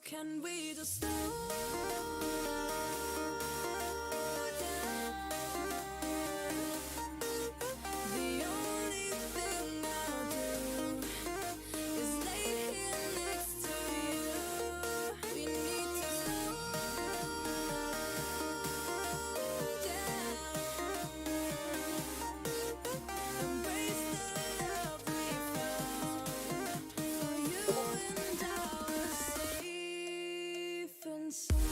Can we just slow down? The only thing I'll do is lay here next to you. We need to slow down. Embrace the love we found. For you and I were safe and sound.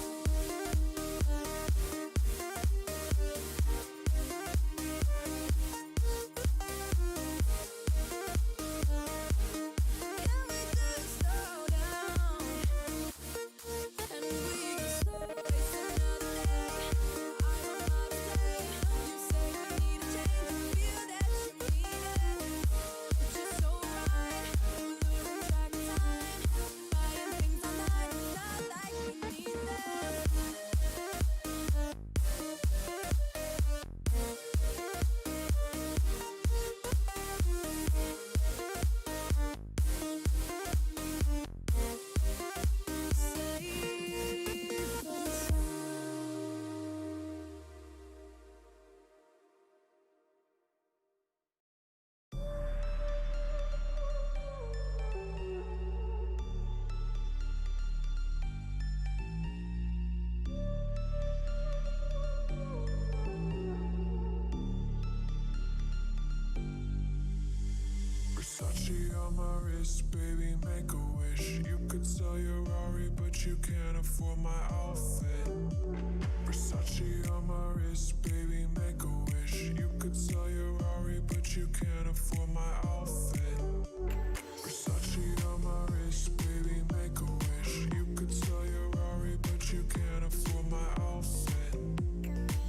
Can we just slow down? And we can slow waste another day. I'm on my play. You say you need a change, feel that you need it. It's just so right. Losing track of time, buying things online. It's not like we need them. Safe and sound. Versace on my wrist, baby, make a wish. You could sell your Rari, but you can't afford my outfit. Versace on my wrist, baby, make a wish. You could sell your Rari, but you can't afford my outfit. Versace on my wrist, baby, make a wish. You could sell your Rari, but you can't afford my outfit.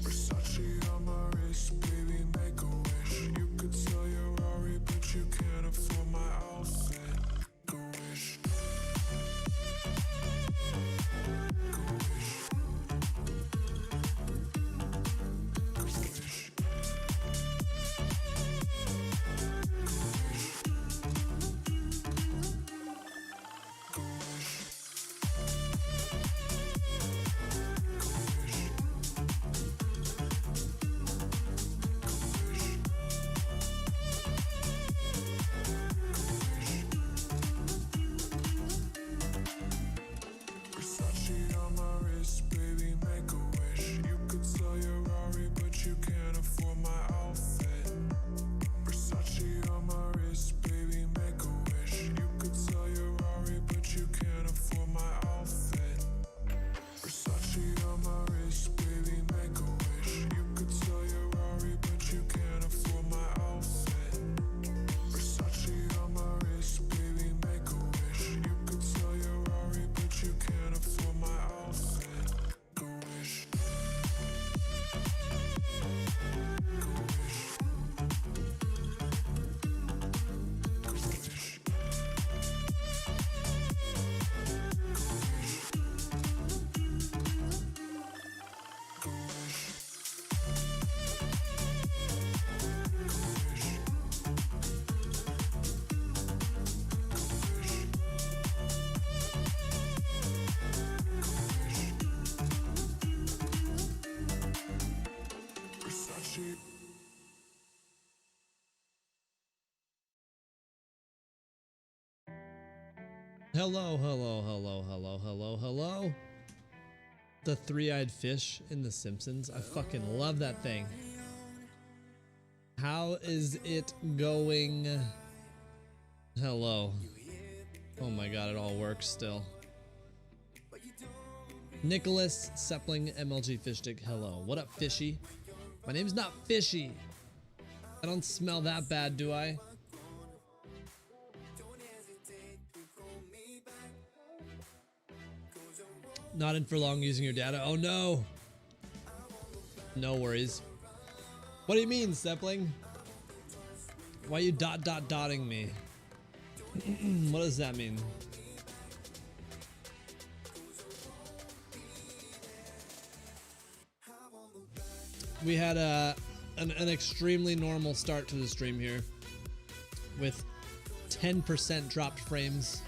Versace on my wrist, baby, make a wish. You could sell your Rari, but you can't afford my outfit. Go wish. Go wish. Go wish. Go wish. Versace on my wrist, baby, make a wish. You could sell your Rari, but you can't afford my outfit. Versace on my wrist, baby, make a wish. You could sell your Rari, but you can't afford my outfit. Versace on my wrist, baby, make a wish. You could sell your Rari, but you can't afford my outfit. Versace on my wrist, baby, make a wish. You could sell your Rari, but you can't afford my outfit. Go wish. Go wish. Go wish. Go wish. Versace. Hello, hello, hello, hello, hello, hello. The three-eyed fish in The Simpsons. I fucking love that thing. How is it going? Hello. Oh my god, it all works still. Nicholas Sepling MLG Fishstick. Hello. What up, Fishy? My name's not Fishy. I don't smell that bad, do I? Not in for long using your data. Oh no. No worries. What do you mean, Sepling? Why are you dotting me? What does that mean? We had an extremely normal start to the stream here with 10% dropped frames.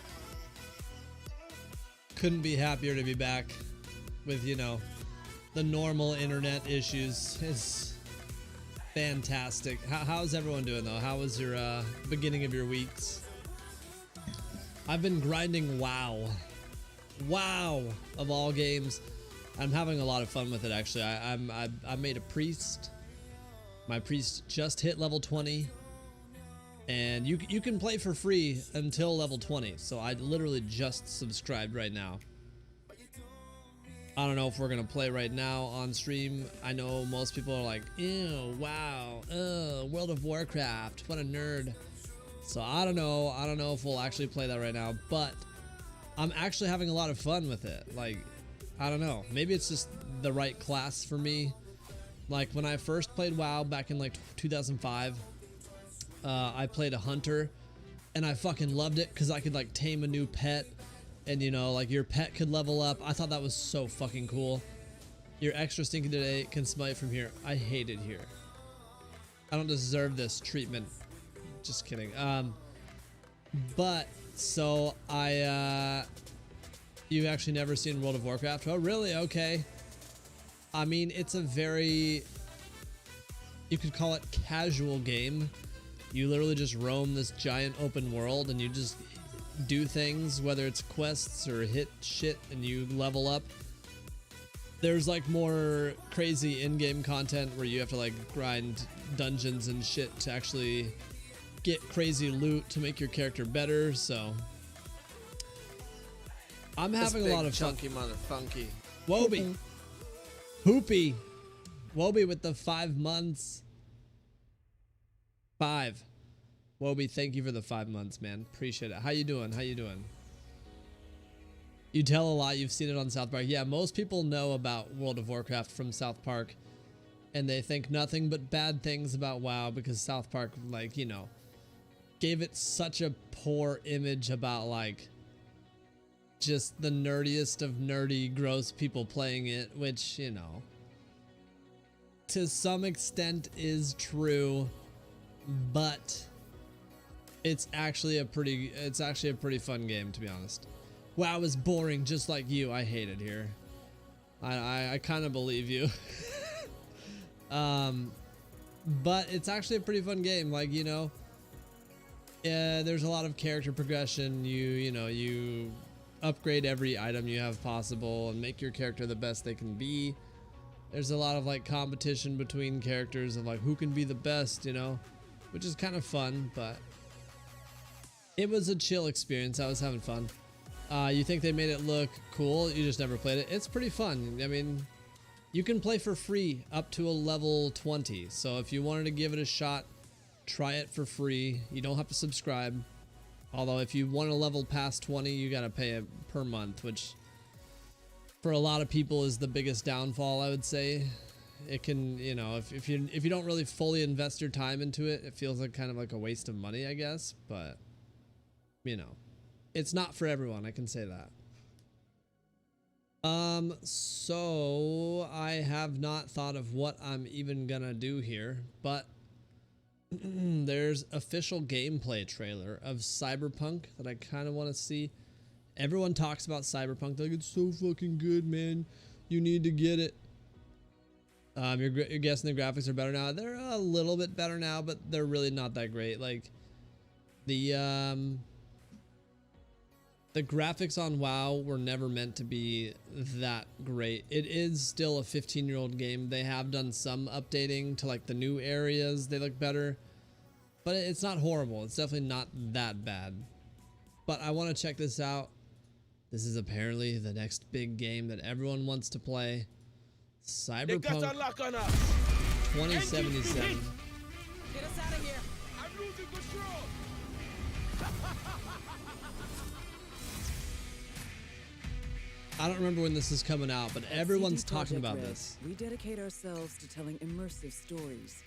Couldn't be happier to be back with, you know, the normal internet issues. It's fantastic. How's everyone doing though? How was your beginning of your weeks? I've been grinding WoW. WoW of all games. I'm having a lot of fun with it actually. I made a priest. My priest just hit level 20. And you can play for free until level 20. So I literally just subscribed right now. I don't know if we're gonna play right now on stream. I know most people are like, ew, wow, World of Warcraft, what a nerd. So I don't know if we'll actually play that right now, but I'm actually having a lot of fun with it. Like, I don't know, maybe it's just the right class for me. Like when I first played WoW back in like 2005, I played a hunter and I fucking loved it because I could like tame a new pet. And you know, like your pet could level up. I thought that was so fucking cool. You're extra stinky today, can smite from here. I hate it here. I don't deserve this treatment. Just kidding. But so you've actually never seen World of Warcraft? Oh really? Okay. I mean, it's a very, you could call it casual game. You literally just roam this giant open world and you just do things, whether it's quests or hit shit and you level up. There's like more crazy in-game content where you have to like grind dungeons and shit to actually get crazy loot to make your character better. So I'm having a lot of fun. Chunky motherfunky. Wobie. Hoopy. Wobie with the 5 months. 5. Wobie, thank you for the 5 months, man. Appreciate it. How you doing? How you doing? You tell a lot. You've seen it on South Park. Yeah, most people know about World of Warcraft from South Park, and they think nothing but bad things about WoW because South Park, like, you know, gave it such a poor image about, like, just the nerdiest of nerdy, gross people playing it, which, you know, to some extent is true, but it's actually a pretty fun game, to be honest. WoW is boring just like you. I hate it here. I kind of believe you. But it's actually a pretty fun game. Like, you know, there's a lot of character progression. You upgrade every item you have possible and make your character the best they can be. There's a lot of like competition between characters of like who can be the best, you know, which is kind of fun, but it was a chill experience. I was having fun. You think they made it look cool? You just never played it. It's pretty fun. I mean, you can play for free up to a level 20. So if you wanted to give it a shot, try it for free. You don't have to subscribe. Although if you want to level past 20, you got to pay it per month, which for a lot of people is the biggest downfall, I would say. It can, you know, if you don't really fully invest your time into it, it feels like kind of like a waste of money, I guess, but you know, it's not for everyone, I can say that. So I have not thought of what I'm even gonna do here, but there's official gameplay trailer of Cyberpunk that I kind of want to see. Everyone talks about Cyberpunk, they're like, it's so fucking good, man. You need to get it. You're guessing the graphics are better now. They're a little bit better now, but they're really not that great. Like the graphics on WoW were never meant to be that great. It is still a 15-year-old game. They have done some updating to like the new areas. They look better, but it's not horrible. It's definitely not that bad. But I want to check this out. This is apparently the next big game that everyone wants to play. Cyberpunk 2077. Get us out of here. I'm losing control. I don't remember when this is coming out, but everyone's CD talking Projekt about Red, this. We dedicate ourselves to telling immersive stories.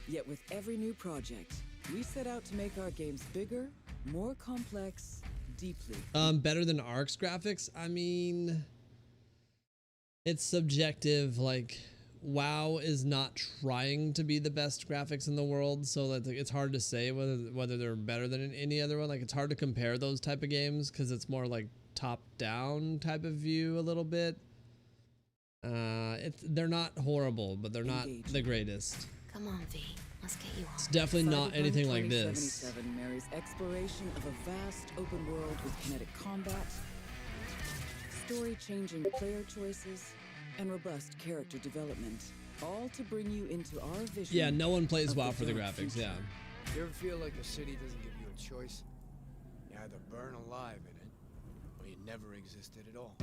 Yet with every new project, we set out to make our games bigger, more complex, deeply. Better than Ark's graphics? I mean, it's subjective. Like, WoW is not trying to be the best graphics in the world, so that it's hard to say whether they're better than any other one. Like, it's hard to compare those type of games because it's more like top-down type of view a little bit. They're not horrible, but they're not the greatest. Come on, V. Let's get you It's on. definitely not Cyberpunk anything like this. 2077 marries exploration of a vast open world with kinetic combat, story-changing player choices, and robust character development, all to bring you into our vision. Yeah, no one plays of WoW for the dark graphics. future. Yeah. You ever feel like the city doesn't give you a choice? You either burn alive in it, or you never existed at all.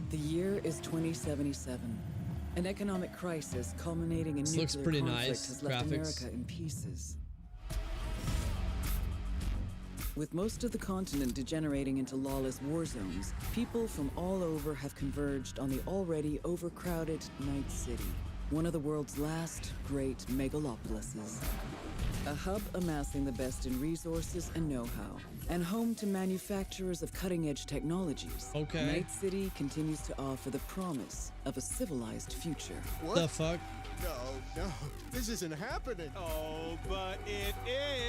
The year is 2077. An economic crisis culminating in This nuclear looks pretty conflict nice, has left graphics. America in pieces. With most of the continent degenerating into lawless war zones, people from all over have converged on the already overcrowded Night City, one of the world's last great megalopolises. A hub amassing the best in resources and know-how, and home to manufacturers of cutting-edge technologies. Okay. Night City continues to offer the promise of a civilized future. The fuck? No, this isn't happening. Oh, but it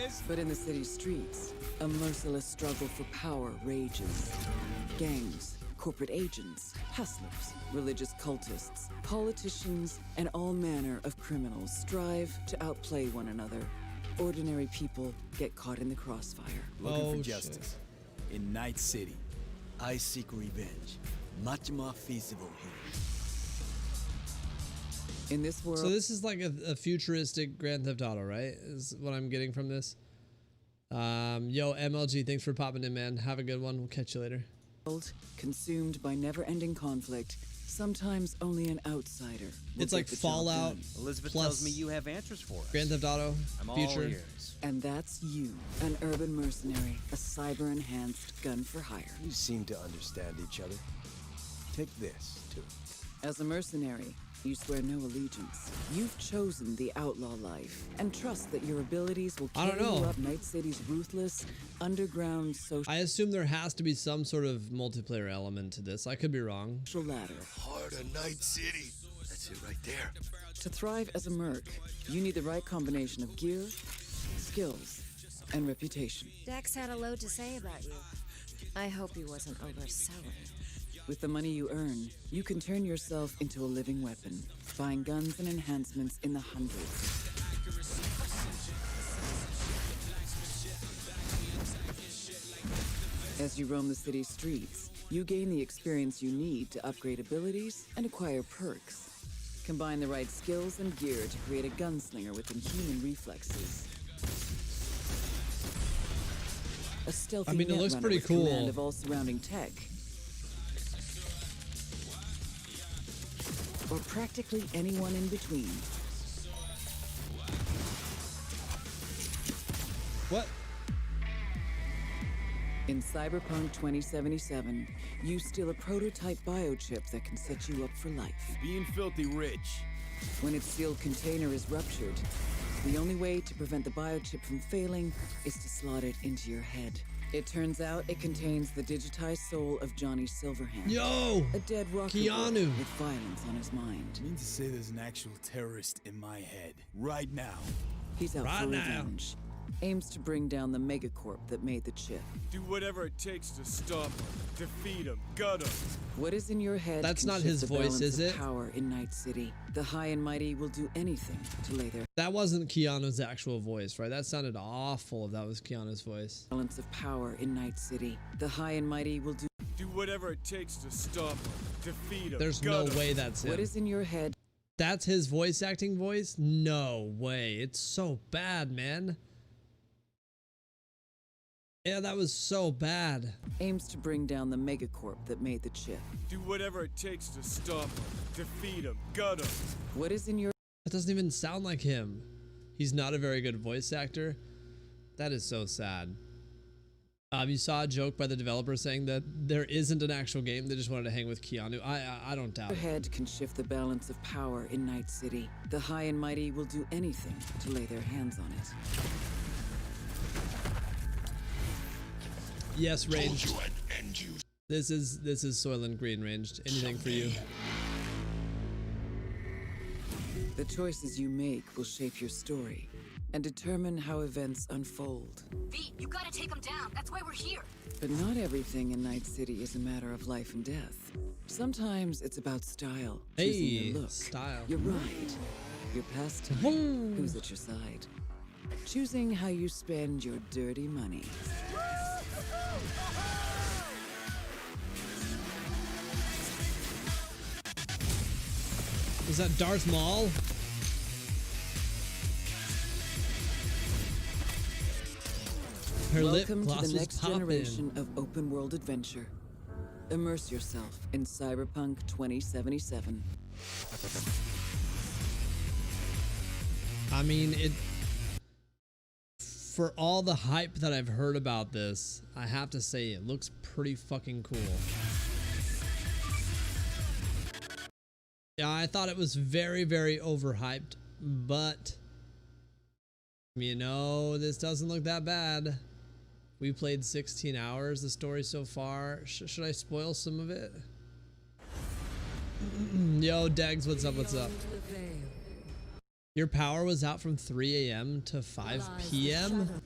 is. But in the city's streets, a merciless struggle for power rages. Gangs, corporate agents, hustlers, religious cultists, politicians, and all manner of criminals strive to outplay one another. Ordinary people get caught in the crossfire. Looking Oh, for shit. justice. In Night City, I seek revenge. Much more feasible here. In this world, So this is like a futuristic Grand Theft Auto, right? Is what I'm getting from this. Yo, MLG, thanks for popping in, man. Have a good one. We'll catch you later. consumed by never-ending conflict, sometimes only an outsider will It's get like the job Fallout done. Elizabeth plus tells me you have answers for us. Grand Theft Auto I'm all future. ears. And that's you, an urban mercenary, a cyber-enhanced gun for hire. You seem to understand each other. Take this, too. As a mercenary, you swear no allegiance. You've chosen the outlaw life and trust that your abilities will I don't carry you know. up Night City's ruthless, underground social I assume there has to be some sort of multiplayer element to this. I could be wrong. ladder. Heart of Night City. That's it right there. To thrive as a merc, you need the right combination of gear, skills, and reputation. Dex had a load to say about you. I hope he wasn't overselling. With the money you earn, you can turn yourself into a living weapon, buying guns and enhancements in the hundreds. As you roam the city's streets, you gain the experience you need to upgrade abilities and acquire perks. Combine the right skills and gear to create a gunslinger with inhuman reflexes. A stealthy I mean, it looks netrunner pretty with cool. command of all surrounding tech. Or practically anyone in between. What? In Cyberpunk 2077, you steal a prototype biochip that can set you up for life. Being filthy rich. When its sealed container is ruptured, the only way to prevent the biochip from failing is to slot it into your head. It turns out it contains the digitized soul of Johnny Silverhand. Yo! A dead rocker Keanu. boy with violence on his mind. Mean to say there's an actual terrorist in my head right now. He's out Right for now. revenge. Aims to bring down the megacorp that made the chip. Do whatever it takes to stop him, defeat him, gut him. What is in your head That's can not shift his the voice, balance is of it? Power in Night City. The high and mighty will do anything to lay their That wasn't Keanu's actual voice, right? That sounded awful if that was Keanu's voice. balance of power in Night City. The high and mighty will do. Do whatever it takes to stop him, defeat him. There's gut no him. way that's him. What is in your head That's his voice acting voice? No way. It's so bad, man. Yeah, that was so bad. aims to bring down the megacorp that made the chip. Do whatever it takes to stop him, defeat him, gut him. What is in your That doesn't even sound like him. He's not a very good voice actor. That is so sad. You saw a joke by the developer saying that there isn't an actual game. They just wanted to hang with Keanu. I don't doubt it. head can shift the balance of power in Night City. The high and mighty will do anything to lay their hands on it. Yes, ranged. This is Soylent Green ranged. Anything for you. The choices you make will shape your story and determine how events unfold. V, you gotta take him down. That's why we're here. But not everything in Night City is a matter of life and death. Sometimes it's about style. Choosing Hey, your look, style. your ride, your pastime, who's at your side. Choosing how you spend your dirty money. Is that Darth Maul? Her lip Welcome gloss to the was next popping. generation of open world adventure. Immerse yourself in Cyberpunk 2077. I mean, it. For all the hype that I've heard about this, I have to say it looks pretty fucking cool. Yeah, I thought it was very, very overhyped, but you know, this doesn't look that bad. We played 16 hours, the story so far. Should I spoil some of it? Yo, Degs, what's up, what's up? Your power was out from 3 a.m. to 5 p.m.?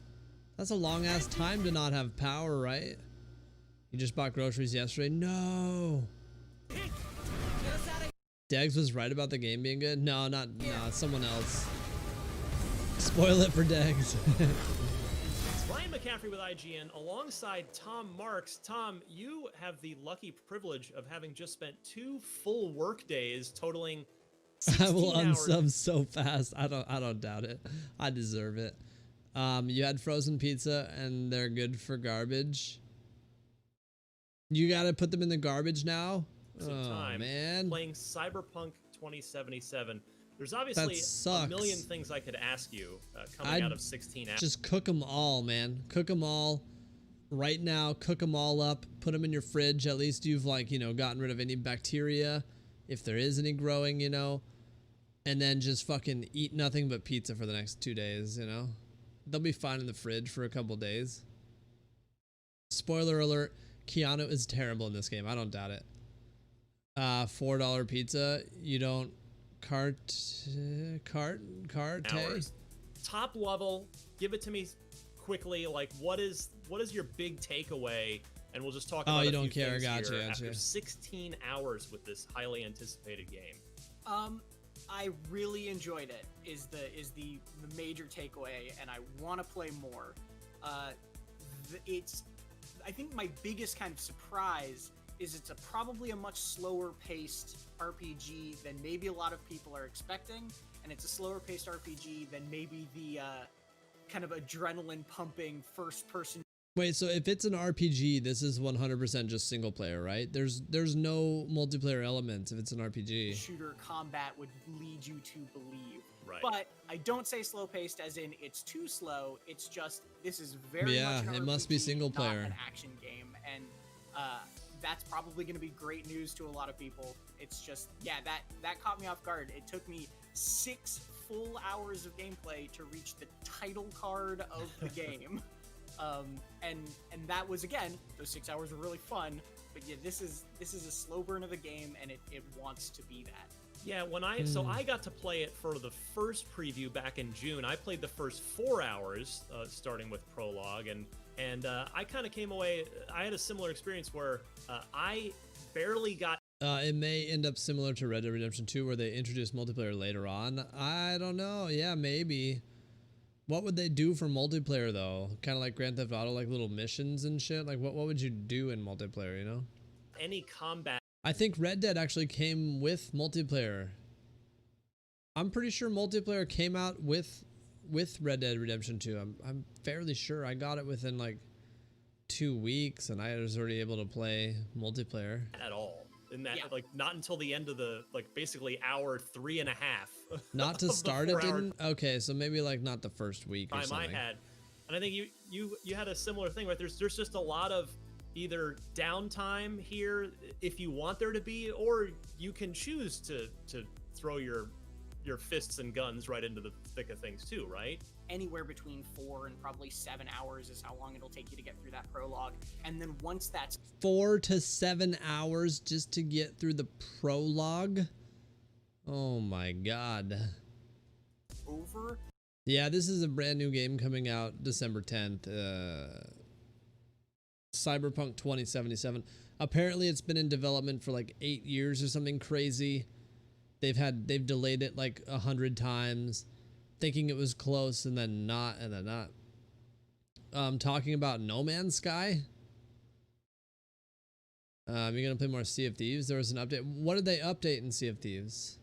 That's a long ass time to not have power, right? You just bought groceries yesterday? No! Degs was right about the game being good? No, no, it's someone else. Spoil it for Degs. Ryan McCaffrey with IGN alongside Tom Marks. Tom, you have the lucky privilege of having just spent 2 full work days totaling 16 I will hours. unsub so fast. I don't doubt it. I deserve it. You had frozen pizza and they're good for garbage. You gotta put them in the garbage now? Oh Time man. playing Cyberpunk 2077. There's obviously That sucks. a million things I could ask you coming out of 16 hours. Just cook them all, man. Cook them all right now. Cook them all up. Put them in your fridge. At least you've, like, you know, gotten rid of any bacteria, if there is any growing, you know. And then just fucking eat nothing but pizza for the next 2 days, you know. They'll be fine in the fridge for a couple days. Spoiler alert, Keanu is terrible in this game. I don't doubt it. $4 pizza. You don't hours. Top level, give it to me quickly. Like, what is your big takeaway? And we'll just talk about you a don't few care. things Gotcha, here gotcha. after 16 hours with this highly anticipated game. I really enjoyed it. Is the major takeaway, and I want to play more. I think my biggest kind of surprise is it's probably a much slower paced RPG than maybe a lot of people are expecting, and it's a slower paced RPG than maybe the kind of adrenaline pumping first person. Wait, so if it's an RPG, this is 100% just single player, right? There's no multiplayer elements if it's an RPG. Shooter combat would lead you to believe. Right. But I don't say slow paced as in it's too slow. It's just this is very much an it must be RPG, single not player. an action game, and that's probably going to be great news to a lot of people. It's just that caught me off guard. It took me 6 full hours of gameplay to reach the title card of the game. And that was, again, those 6 hours were really fun, but yeah, this is a slow burn of a game, and it wants to be that. Yeah, so I got to play it for the first preview back in June. I played the first 4 hours, starting with prologue, and I kind of came away. I had a similar experience where I barely got. It may end up similar to Red Dead Redemption 2, where they introduce multiplayer later on. I don't know. Yeah, maybe. What would they do for multiplayer though? Kind of like Grand Theft Auto, like little missions and shit. Like what would you do in multiplayer? You know? Any combat. I think Red Dead actually came with multiplayer. I'm pretty sure multiplayer came out with Red Dead Redemption 2. I'm fairly sure I got it within like 2 weeks, and I was already able to play multiplayer At all. In that, like, not until the end of the, like, basically hour 3.5. Not to of the start it 4-hour didn't? Okay, so maybe like not the first week or time something. I had. And I think you had a similar thing, right? There's just a lot of either downtime here if you want there to be, or you can choose to throw your fists and guns right into the thick of things too, right? Anywhere between 4 and probably 7 hours is how long it'll take you to get through that prologue. And then once that's 4 to 7 hours just to get through the prologue. Oh my god. over, Yeah, this is a brand new game coming out December 10th. Cyberpunk 2077. Apparently it's been in development for like 8 years or something crazy. They've delayed it like 100 times, thinking it was close and then not, and then not. Talking about No Man's Sky. You're gonna play more Sea of Thieves. There was an update. What did they update in Sea of Thieves?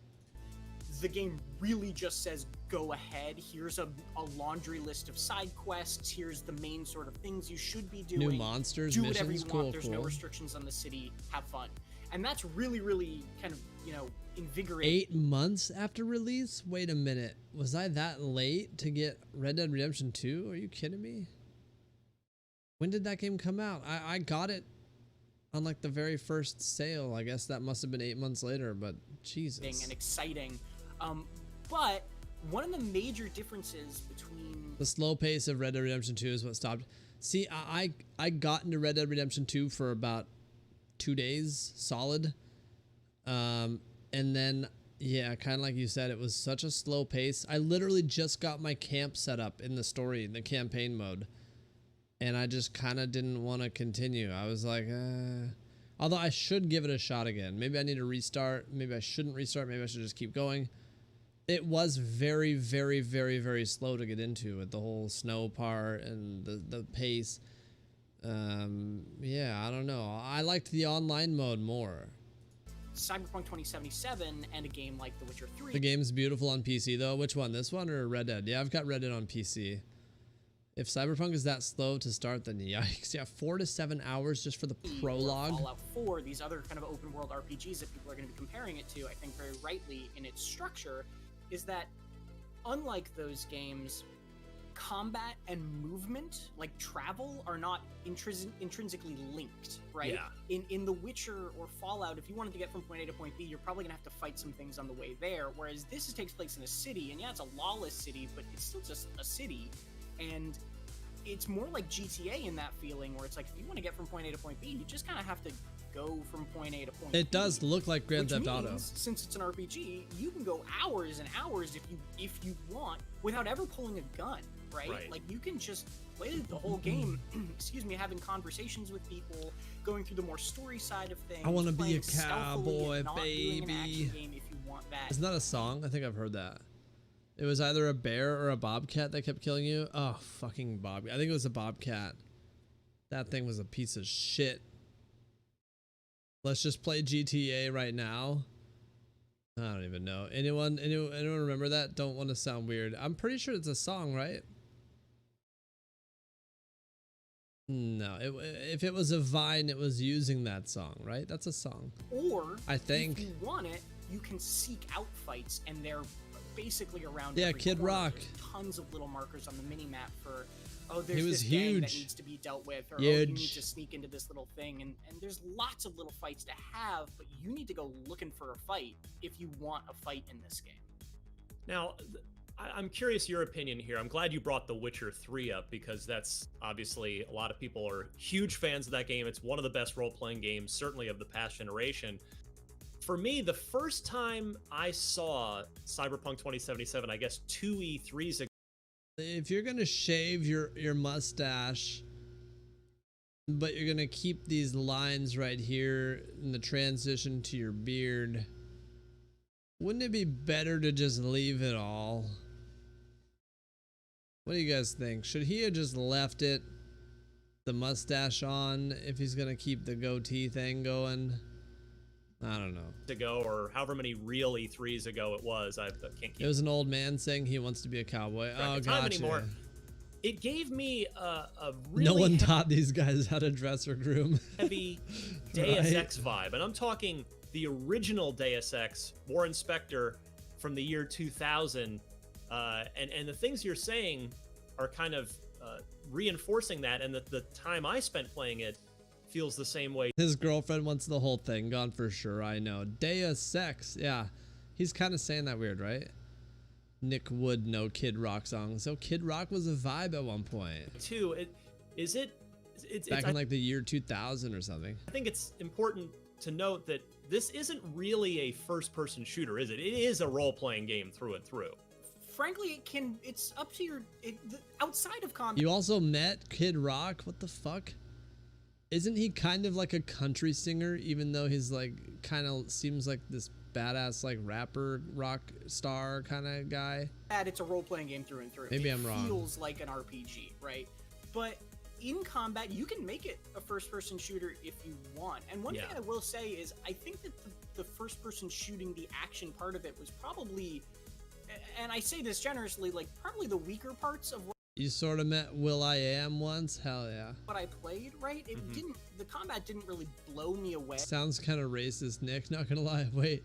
The game really just says go ahead. Here's a laundry list of side quests. Here's the main sort of things you should be doing. New monsters, do missions, whatever you cool, want. There's no cool. restrictions on the city. Have fun. And that's really, really kind of, you know, invigorating. 8 months after release? Wait a minute. Was I that late to get Red Dead Redemption 2? Are you kidding me? When did that game come out? I got it on like the very first sale. I guess that must have been 8 months later, but Jesus. And exciting. But one of the major differences between The slow pace of Red Dead Redemption 2 is what stopped. See, I got into Red Dead Redemption 2 for about 2 days solid. And then, yeah, kind of like you said, it was such a slow pace. I literally just got my camp set up in the story, in the campaign mode. And I just kind of didn't want to continue. I was like, although I should give it a shot again. Maybe I need to restart. Maybe I shouldn't restart. Maybe I should just keep going. It was very, very, very, very slow to get into with the whole snow part and the pace. Yeah, I don't know. I liked the online mode more. Cyberpunk 2077 and a game like The Witcher 3. The game's beautiful on PC though. Which one? This one or Red Dead? Yeah, I've got Red Dead on PC. If Cyberpunk is that slow to start, then yikes. Yeah, 4 to 7 hours just for the prologue. Fallout 4, these other kind of open world RPGs that people are going to be comparing it to, I think very rightly in its structure, is that unlike those games, combat and movement, like travel, are not intrinsically linked, right? Yeah. In The Witcher or Fallout, if you wanted to get from point A to point B, you're probably gonna have to fight some things on the way there, whereas this takes place in a city, and yeah, it's a lawless city, but it's still just a city, and it's more like GTA in that feeling, where it's like, if you want to get from point A to point B, you just kind of have to go from point A to point B. It does look like Grand Theft Auto. Since it's an RPG, you can go hours and hours if you want without ever pulling a gun, right? Like you can just play the whole game, excuse me, having conversations with people, going through the more story side of things. I want to be a playing stealthily cowboy, and not doing an action baby. game if you want that. Isn't that a song? I think I've heard that. It was either a bear or a bobcat that kept killing you. Oh, fucking bobcat. I think it was a bobcat. That thing was a piece of shit. Let's just play GTA right now. I don't even know. Anyone remember that? Don't want to sound weird. I'm pretty sure it's a song, right? No, if it was a Vine, it was using that song, right? That's a song. Or I think if you want it, you can seek out fights, and they're basically around. Yeah, every Kid corner. Rock. There's tons of little markers on the mini map for, oh, He there's was this gang that huge. needs to be dealt with, or oh, you need Huge. to sneak into this little thing, and there's lots of little fights to have, but you need to go looking for a fight if you want a fight in this game. Now, I'm curious your opinion here. I'm glad you brought The Witcher 3 up, because that's obviously a lot of people are huge fans of that game. It's one of the best role-playing games, certainly of the past generation. For me, the first time I saw Cyberpunk 2077, I guess 2 E3s ago. If you're gonna shave your mustache, but you're gonna keep these lines right here in the transition to your beard, wouldn't it be better to just leave it all? What do you guys think? Should he have just left it, the mustache on, if he's gonna keep the goatee thing going? I don't know. Ago, or however many real E3s ago it was. I can't keep It was an old man saying he wants to be a cowboy. track Oh, of time gotcha. anymore. It gave me a really No one taught these guys how to dress or groom. heavy Deus Right. Ex vibe, and I'm talking the original Deus Ex, Warren Spector from the year 2000, and the things you're saying are kind of reinforcing that, and the time I spent playing it feels the same way. His girlfriend wants the whole thing gone for sure. I know. Deus Ex. Yeah. He's kind of saying that weird, right? Nick Wood, no Kid Rock song. So Kid Rock was a vibe at one point. Too, it's Back in like the year 2000 or something. I think it's important to note that this isn't really a first-person shooter, is it? It is a role-playing game through and through. frankly, it's up to your outside of combat. You also met Kid Rock? What the fuck? Isn't he kind of like a country singer, even though he's like kind of seems like this badass like rapper rock star kind of guy? It's a role-playing game through and through. Maybe I'm wrong. It feels like an RPG, right? But in combat, you can make it a first-person shooter if you want. And one thing I will say is, I think that the first-person shooting, the action part of it was probably, and I say this generously, like probably the weaker parts of what You sort of met Will.i.am once? Hell yeah. I played, right? It didn't, the combat didn't really blow me away. Sounds kind of racist, Nick, not gonna lie. Wait.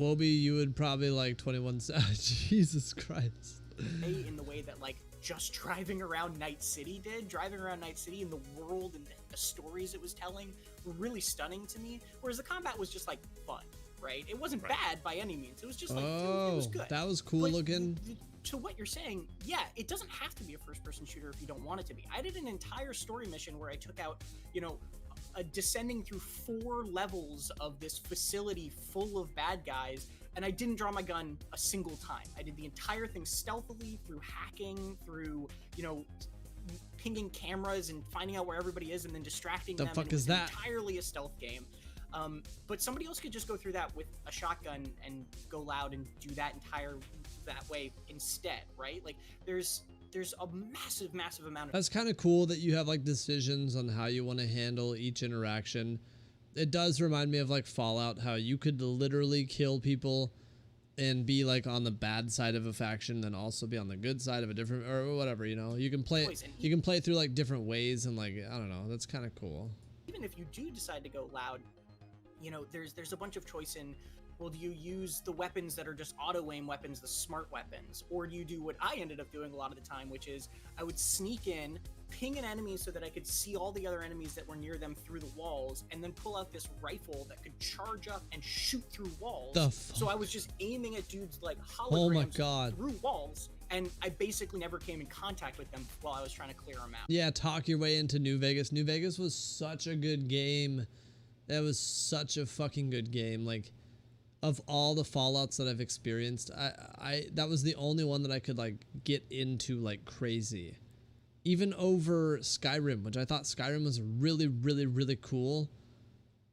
Wobie, you would probably like 21 Savage. Jesus Christ. In the way that like just driving around Night City did. Driving around Night City and the world and the stories it was telling were really stunning to me. Whereas the combat was just like fun, right? It wasn't bad by any means. It was just like, it was good. That was cool looking. To what you're saying, yeah, it doesn't have to be a first-person shooter if you don't want it to be. I did an entire story mission where I took out, you know, descending through 4 levels of this facility full of bad guys, and I didn't draw my gun a single time. I did the entire thing stealthily through hacking, through, you know, pinging cameras and finding out where everybody is and then distracting them. The fuck and is that? Entirely a stealth game. But somebody else could just go through that with a shotgun and go loud and do that that way instead, right? Like there's a massive amount of— That's kind of cool that you have like decisions on how you want to handle each interaction. It does remind me of like Fallout, how you could literally kill people and be like on the bad side of a faction, then also be on the good side of a different, or whatever, you know. You can play it through like different ways, and like, I don't know, that's kind of cool. Even if you do decide to go loud, you know, there's a bunch of choice in, well, do you use the weapons that are just auto-aim weapons, the smart weapons? Or do you do what I ended up doing a lot of the time, which is I would sneak in, ping an enemy so that I could see all the other enemies that were near them through the walls, and then pull out this rifle that could charge up and shoot through walls. The fuck? So I was just aiming at dudes like Oh my holograms God. through walls, and I basically never came in contact with them while I was trying to clear them out. Yeah, talk your way into New Vegas. New Vegas was such a good game. That was such a fucking good game. Like, of all the Fallouts that I've experienced, that was the only one that I could like get into like crazy. Even over Skyrim, which I thought Skyrim was really cool.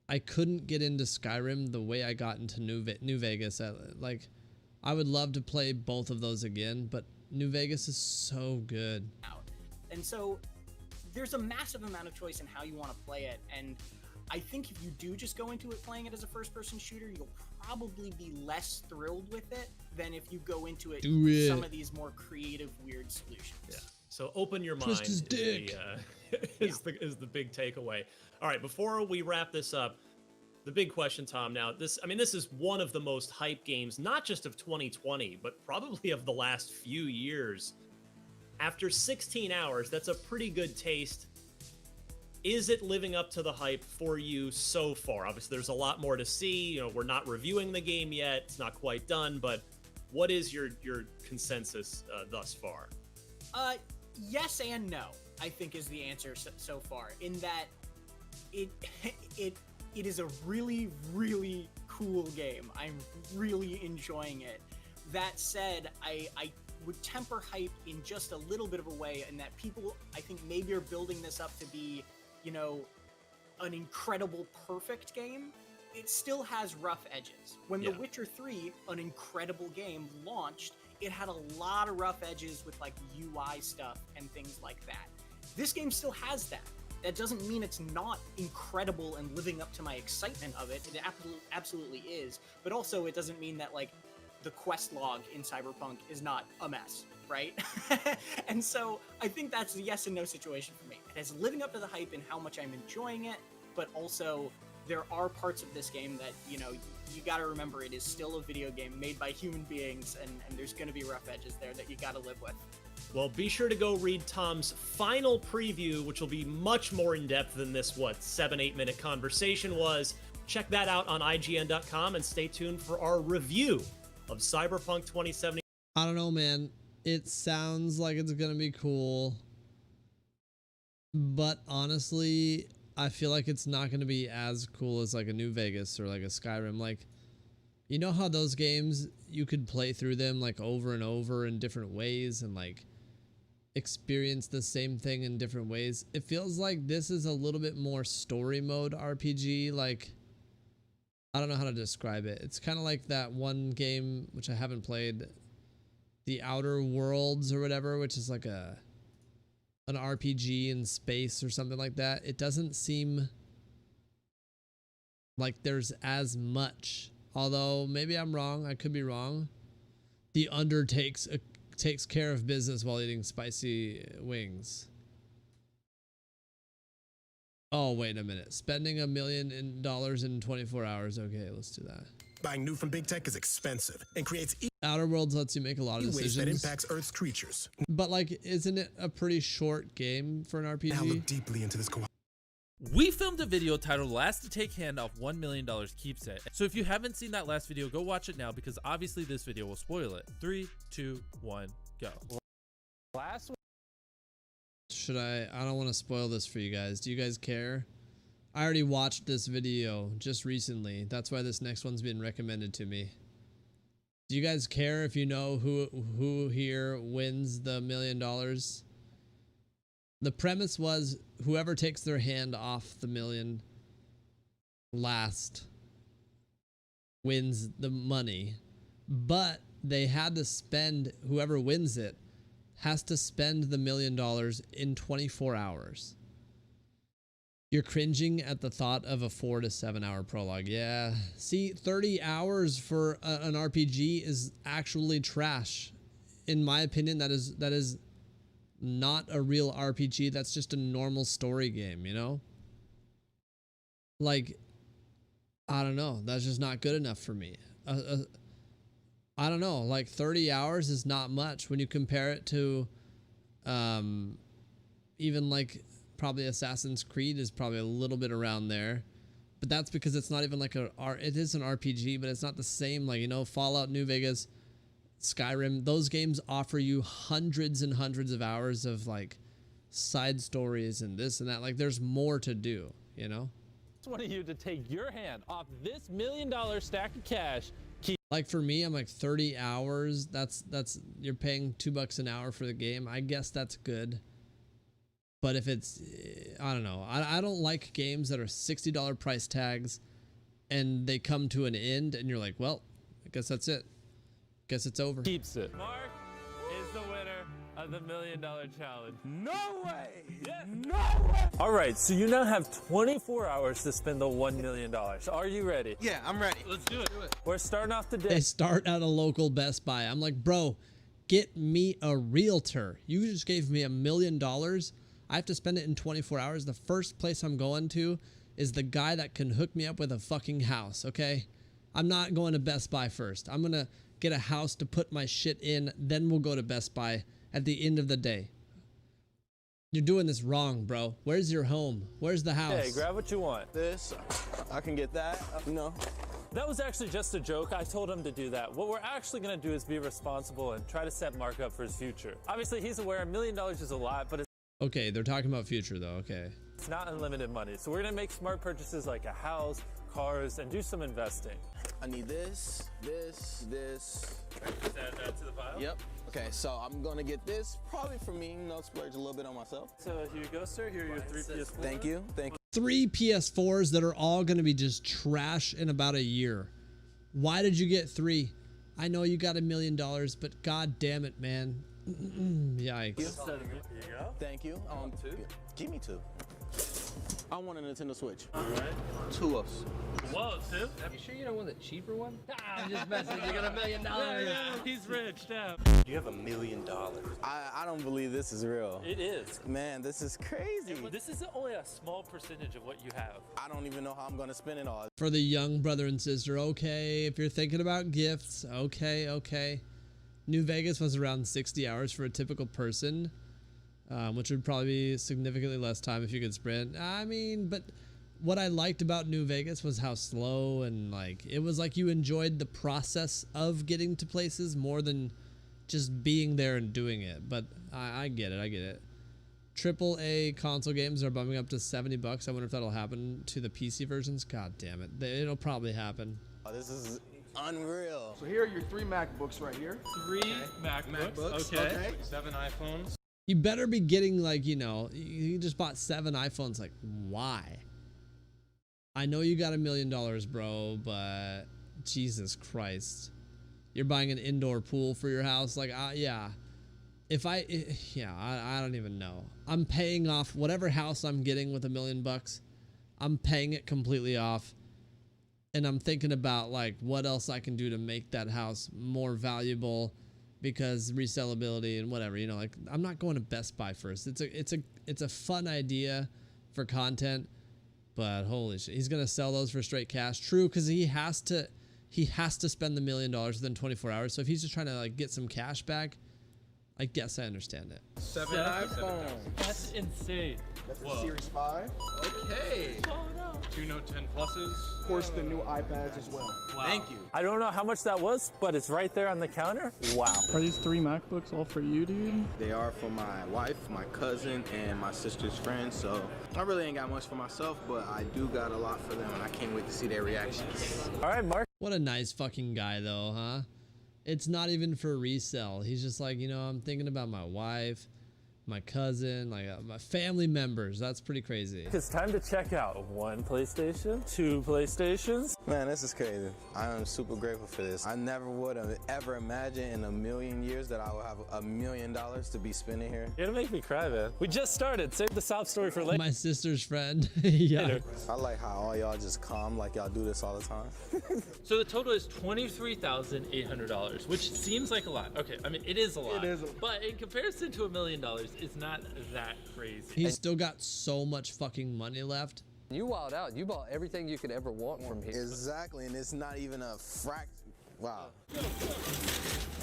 I couldn't get into Skyrim the way I got into New Vegas. Like, I would love to play both of those again, but New Vegas is so good. And so there's a massive amount of choice in how you want to play it, and I think if you do just go into it playing it as a first-person shooter, you'll probably be less thrilled with it than if you go into it with some of these more creative, weird solutions. Yeah. So open your mind. Twist his dick. Is the big takeaway. All right. Before we wrap this up, the big question, Tom. Now, this is one of the most hyped games, not just of 2020, but probably of the last few years. After 16 hours, that's a pretty good taste. Is it living up to the hype for you so far? Obviously, there's a lot more to see. You know, we're not reviewing the game yet. It's not quite done, but what is your consensus thus far? Yes and no, I think is the answer so far, in that it is a really cool game. I'm really enjoying it. That said, I would temper hype in just a little bit of a way, in that people, I think, maybe are building this up to be, you know, an incredible, perfect game. It still has rough edges. When The Witcher 3, an incredible game, launched, it had a lot of rough edges with like UI stuff and things like that. This game still has that. That doesn't mean it's not incredible and living up to my excitement of it. It absolutely is. But also, it doesn't mean that like the quest log in Cyberpunk is not a mess, right? And so I think that's a yes and no situation for me. It is living up to the hype in how much I'm enjoying it, but also there are parts of this game that, you know, you got to remember it is still a video game made by human beings, and there's going to be rough edges there that you got to live with. Well, be sure to go read Tom's final preview, which will be much more in-depth than this, 7-8 minute conversation was. Check that out on IGN.com, and stay tuned for our review of Cyberpunk 2070. I don't know, man. It sounds like it's gonna be cool, but honestly, I feel like it's not gonna be as cool as like a New Vegas or like a Skyrim. Like, You know how those games, you could play through them like over and over in different ways and like experience the same thing in different ways? It feels like this is a little bit more story mode RPG. Like, I don't know how to describe it. It's kind of like that one game, which I haven't played, The Outer Worlds or whatever, which is like an RPG in space or something like that. It doesn't seem like there's as much. Although maybe I'm wrong, I could be wrong. The Undertakes takes care of business while eating spicy wings. Oh, wait a minute. Spending $1 million in 24 hours. Okay, let's do that. Buying new from big tech is expensive and creates Outer Worlds lets you make a lot of ways decisions. that impacts Earth's creatures. But like, isn't it a pretty short game for an RPG? Now look deeply into this. We filmed a video titled Last to Take Hand Off $1 Million Keeps It. So if you haven't seen that last video, go watch it now because obviously this video will spoil it. 3, 2, 1, go. Last Should I don't want to spoil this for you guys. Do you guys care? I already watched this video just recently. That's why this next one's been recommended to me. Do you guys care if you know who here wins the $1 million? The premise was whoever takes their hand off the million last wins the money, but they had to spend, whoever wins it has to spend the $1 million in 24 hours. You're cringing at the thought of a 4 to 7 hour prologue. Yeah. See, 30 hours for an RPG is actually trash. In my opinion, that is not a real RPG. That's just a normal story game, you know? Like, I don't know. That's just not good enough for me. I don't know. Like 30 hours is not much when you compare it to even like probably Assassin's Creed is probably a little bit around there. But that's because it's not even like it is an RPG, but it's not the same. Like, you know, Fallout New Vegas, Skyrim, those games offer you hundreds and hundreds of hours of like side stories and this and that. Like there's more to do, you know? I want you to take your hand off this $1 million stack of cash. Like for me, I'm like 30 hours. That's you're paying $2 an hour for the game. I guess that's good. But if it's, I don't know. I don't like games that are $60 price tags and they come to an end and you're like, well, I guess that's it. Guess it's over. Keeps it. Mark is the winner of the $1 million challenge. No way! Yes. No way! All right, so you now have 24 hours to spend the $1 million. Are you ready? Yeah, I'm ready. Let's do it. We're starting off the day. They start at a local Best Buy. I'm like, bro, get me a realtor. You just gave me $1 million. I have to spend it in 24 hours. The first place I'm going to is the guy that can hook me up with a fucking house, okay? I'm not going to Best Buy first. I'm going to get a house to put my shit in, then we'll go to Best Buy at the end of the day. You're doing this wrong, bro. Where's your home? Where's the house? Hey, grab what you want. This, I can get that, no. That was actually just a joke. I told him to do that. What we're actually going to do is be responsible and try to set Mark up for his future. Obviously, he's aware $1 million is a lot, but okay, they're talking about future though, okay. it's not unlimited money. So we're going to make smart purchases like a house, cars, and do some investing. I need this. Add that to the pile? Yep. Okay, so I'm gonna get this, probably for me, you know, splurge a little bit on myself. So here you go, sir. Here are your 3 PS4s. Thank you. 3 PS4s that are all going to be just trash in about a year. Why did you get 3? I know you got $1 million, but god damn it, man. Yikes. Here you go. Thank you. 2? Give me 2. I want a Nintendo Switch. All right. 2 us. Whoa, Tim. You sure you don't want the cheaper one? I'm just messing. You got $1 million. Yeah, he's rich now. You have $1 million. I don't believe this is real. It is. Man, this is crazy. This is only a small percentage of what you have. I don't even know how I'm gonna spend it all. For the young brother and sister, okay, if you're thinking about gifts, okay. New Vegas was around 60 hours for a typical person, which would probably be significantly less time if you could sprint. I mean, but what I liked about New Vegas was how slow and like, it was like you enjoyed the process of getting to places more than just being there and doing it. But I get it. AAA console games are bumping up to $70. I wonder if that'll happen to the PC versions. God damn it. It'll probably happen. This is unreal. So here are your 3 MacBooks right here. 3 MacBooks. Okay. 7 iPhones. You better be getting like, you know, you just bought 7 iPhones. Like, why? I know you got $1 million, bro, but Jesus Christ. You're buying an indoor pool for your house? Like, yeah. I don't even know. I'm paying off whatever house I'm getting with $1 million. I'm paying it completely off. And I'm thinking about like what else I can do to make that house more valuable, because resellability and whatever, you know, like I'm not going to Best Buy first. It's a fun idea for content, but holy shit, he's gonna sell those for straight cash. True, because he has to spend the $1 million within 24 hours. So if he's just trying to like get some cash back, I guess I understand it. 7 iPhones. That's insane. That's the Series 5. Okay. 2 Note 10 Pluses. Of course, the new iPads as well. Wow. Thank you. I don't know how much that was, but it's right there on the counter. Wow. Are these 3 MacBooks all for you, dude? They are for my wife, my cousin, and my sister's friend, so I really ain't got much for myself, but I do got a lot for them, and I can't wait to see their reactions. All right, Mark. What a nice fucking guy though, huh? It's not even for resale. He's just like, you know, I'm thinking about my wife, my cousin, like my family members. That's pretty crazy. It's time to check out. 1 PlayStation, 2 PlayStations. Man, this is crazy. I am super grateful for this. I never would have ever imagined in a million years that I would have $1 million to be spending here. You're gonna make me cry, man. We just started. Save the sob story for later. My sister's friend. Yeah. I like how all y'all just calm like y'all do this all the time. So the total is $23,800, which seems like a lot. Okay, I mean, it is a lot. It is. But in comparison to $1 million, it's not that crazy. He's still got so much fucking money left. You wild out. You bought everything you could ever want from here. Exactly, and it's not even a fraction. Wow.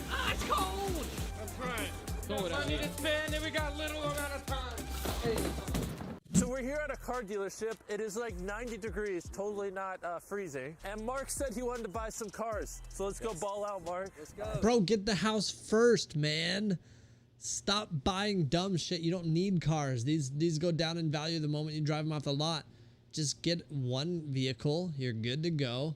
Ah, it's cold! That's right. Cold out I need here. to spend, and we got little amount of time. So we're here at a car dealership. It is like 90 degrees, totally not freezing. And Mark said he wanted to buy some cars. So let's go ball out, Mark. Let's go. Bro, get the house first, man. Stop buying dumb shit. You don't need cars. These go down in value the moment you drive them off the lot. Just get one vehicle. You're good to go.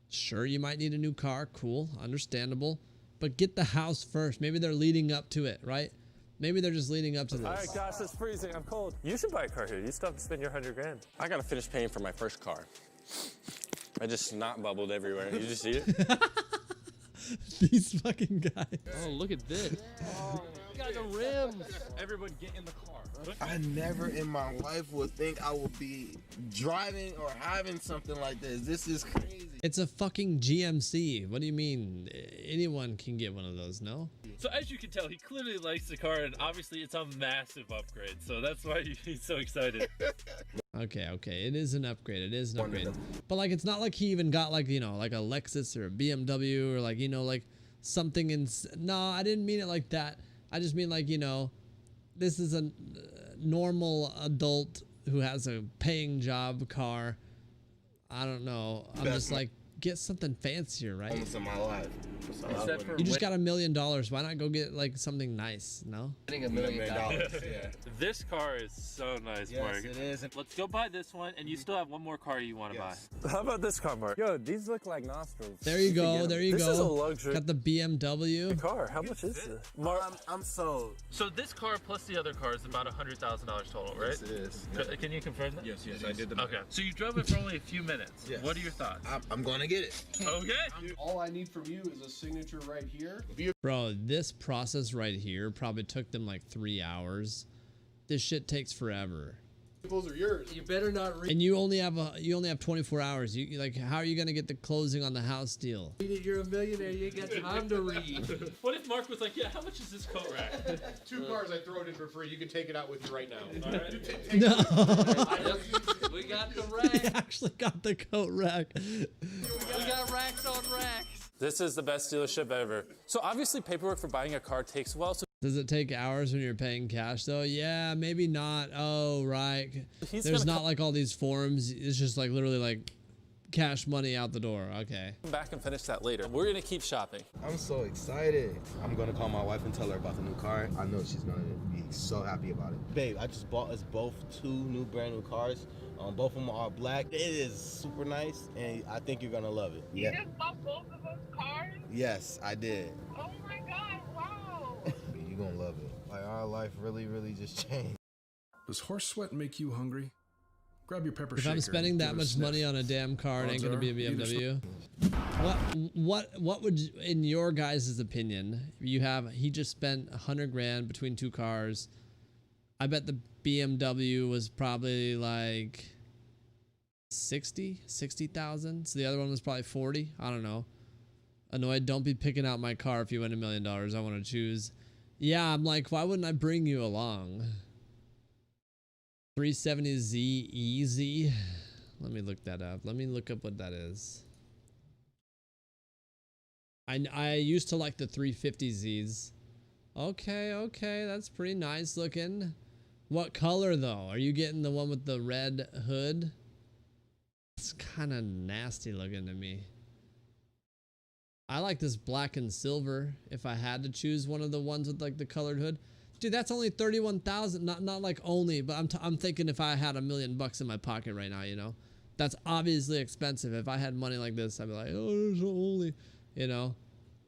Sure, you might need a new car. Cool, understandable. But get the house first. Maybe they're leading up to it, right? Maybe they're just leading up to this. All right, gosh, it's freezing. I'm cold. You should buy a car here. You still have to spend your $100 grand. I gotta finish paying for my first car. I just snot bubbled everywhere. You just see it? These fucking guys. Oh, look at this. Oh, You got the rims. Everyone get in the car. I never in my life would think I would be driving or having something like this. This is crazy. It's a fucking GMC. What do you mean? Anyone can get one of those, no? So as you can tell, he clearly likes the car, and obviously it's a massive upgrade. So that's why he's so excited. Okay, it is an upgrade. It is an upgrade. But like, it's not like he even got like, you know, like a Lexus or a BMW or like, you know, like something in. No, I didn't mean it like that. I just mean like, you know, this is a normal adult who has a paying job car. I don't know. I'm just like, get something fancier, right? Moments in my life. So You just got $1 million. Why not go get like something nice? No. Getting $1 million. Yeah. This car is so nice, Yes, Mark. it is. Let's go buy this one, and you still have one more car you want to Yes. buy. How about this car, Mark? Yo, these look like nostrils. There you go. There you This go. is a luxury Got the BMW. car. How much is this? Mark, I'm sold. So this car plus the other car is about $100,000 total, right? Yes, it is. Can you confirm that? Yes, I did the. Okay. So you drove it for only a few minutes. Yes. What are your thoughts? I'm going to get it. Okay. All I need from you is a signature right here. Bro, this process right here probably took them like 3 hours. This shit takes forever. Those are yours. You better not read. And you only have 24 hours. You like, how are you gonna get the closing on the house deal? You're a millionaire. You ain't got time to read. What if Mark was like, yeah, how much is this coat rack? 2 cars, I throw it in for free. You can take it out with you right now. All right. No. We got the He rack. actually got the coat rack. We got racks on racks. this is the best dealership ever. So obviously paperwork for buying a car takes a while. So Does it take hours when you're paying cash though? Yeah, maybe not. Oh, right. He's There's gonna not like all these forms. It's just like literally like cash money out the door. Okay. Come back and finish that later. We're gonna keep shopping. I'm so excited. I'm gonna call my wife and tell her about the new car. I know she's gonna be so happy about it. Babe, I just bought us both 2 new brand new cars. Both of them are black. It is super nice, and I think you're gonna love it. You just bought both of those cars? Yes, I did. Oh my God, wow. You're gonna love it. Like, our life really just changed. Does horse sweat make you hungry? Grab your pepper If shaker. I'm spending and that give it a much sniff. money on a damn car, it ain't gonna Odds be a are either BMW. What would, in your guys' opinion, he just spent 100 grand between 2 cars. I bet the BMW was probably like 60,000. So the other one was probably 40. I don't know. Annoyed, don't be picking out my car if you win $1 million. I want to choose. Yeah, I'm like, why wouldn't I bring you along? 370Z easy. Let me look that up. Let me look up what that is. I used to like the 350Zs. Okay, that's pretty nice looking. What color though? Are you getting the one with the red hood? It's kind of nasty looking to me. I like this black and silver if I had to choose one of the ones with like the colored hood. Dude, that's only 31,000. Not like only, but I'm thinking if I had $1 million in my pocket right now, you know, that's obviously expensive. If I had money like this, I'd be like, oh, it's only, you know,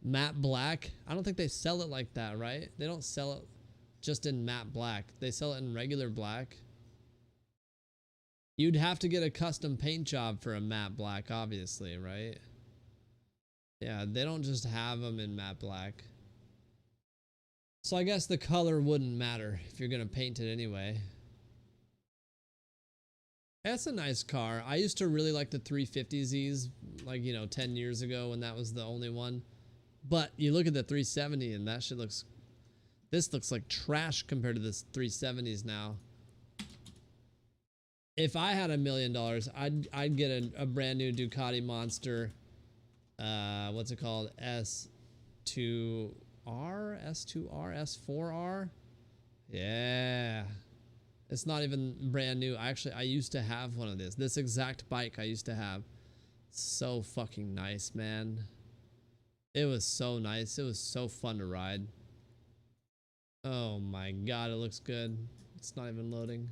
matte black. I don't think they sell it like that, right? They don't sell it just in matte black. They sell it in regular black. You'd have to get a custom paint job for a matte black, obviously, right? Yeah, they don't just have them in matte black. So I guess the color wouldn't matter if you're gonna paint it anyway. That's a nice car. I used to really like the 350Zs, like, you know, 10 years ago when that was the only one. But you look at the 370 and that shit looks, this looks like trash compared to this 370s now. If I had $1 million, I'd get a brand new Ducati Monster. What's it called? S2R, S4R. Yeah. It's not even brand new. I used to have one of this exact bike I used to have. So fucking nice, man. It was so nice. It was so fun to ride. Oh my God, it looks good. It's not even loading.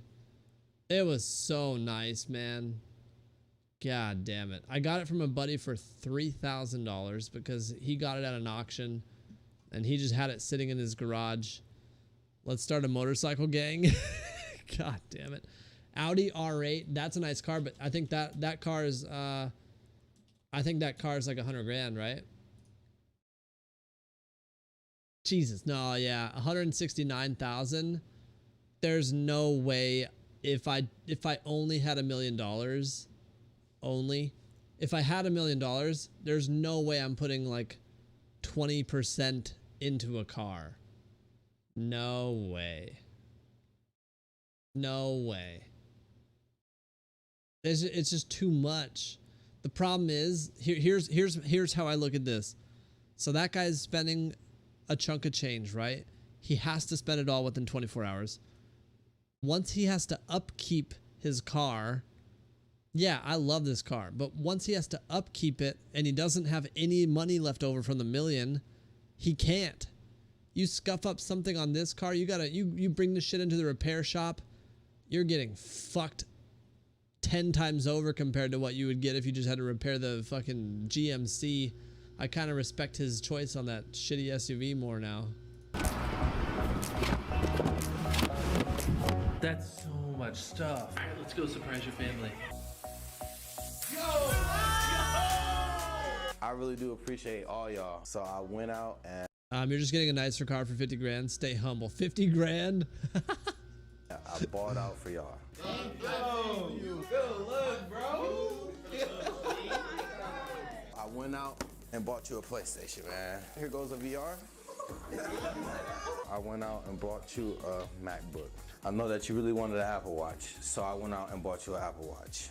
It was so nice, man. God damn it. I got it from a buddy for $3,000 because he got it at an auction and he just had it sitting in his garage. Let's start a motorcycle gang. God damn it. Audi R8, that's a nice car, but I think that car is like 100 grand, right? Jesus, no, yeah, 169,000. There's no way if I only had $1 million, if I had $1 million, there's no way I'm putting like 20% into a car. No way. No way. It's just too much. The problem is, here's how I look at this. So that guy's spending a chunk of change, right? He has to spend it all within 24 hours. Once he has to upkeep his car, yeah, I love this car, but once he has to upkeep it and he doesn't have any money left over from the $1 million, he can't. You scuff up something on this car, you bring this shit into the repair shop, you're getting fucked 10 times over compared to what you would get if you just had to repair the fucking GMC. I kind of respect his choice on that shitty SUV more now. That's so much stuff. All right, let's go surprise your family. I really do appreciate all y'all. So I went out and You're just getting a nicer car for 50 grand. Stay humble. 50 grand? I bought out for y'all. Yo, you good look, bro. I went out and bought you a PlayStation, man. Here goes a VR. I went out and bought you a MacBook. I know that you really wanted an Apple Watch, so I went out and bought you an Apple Watch.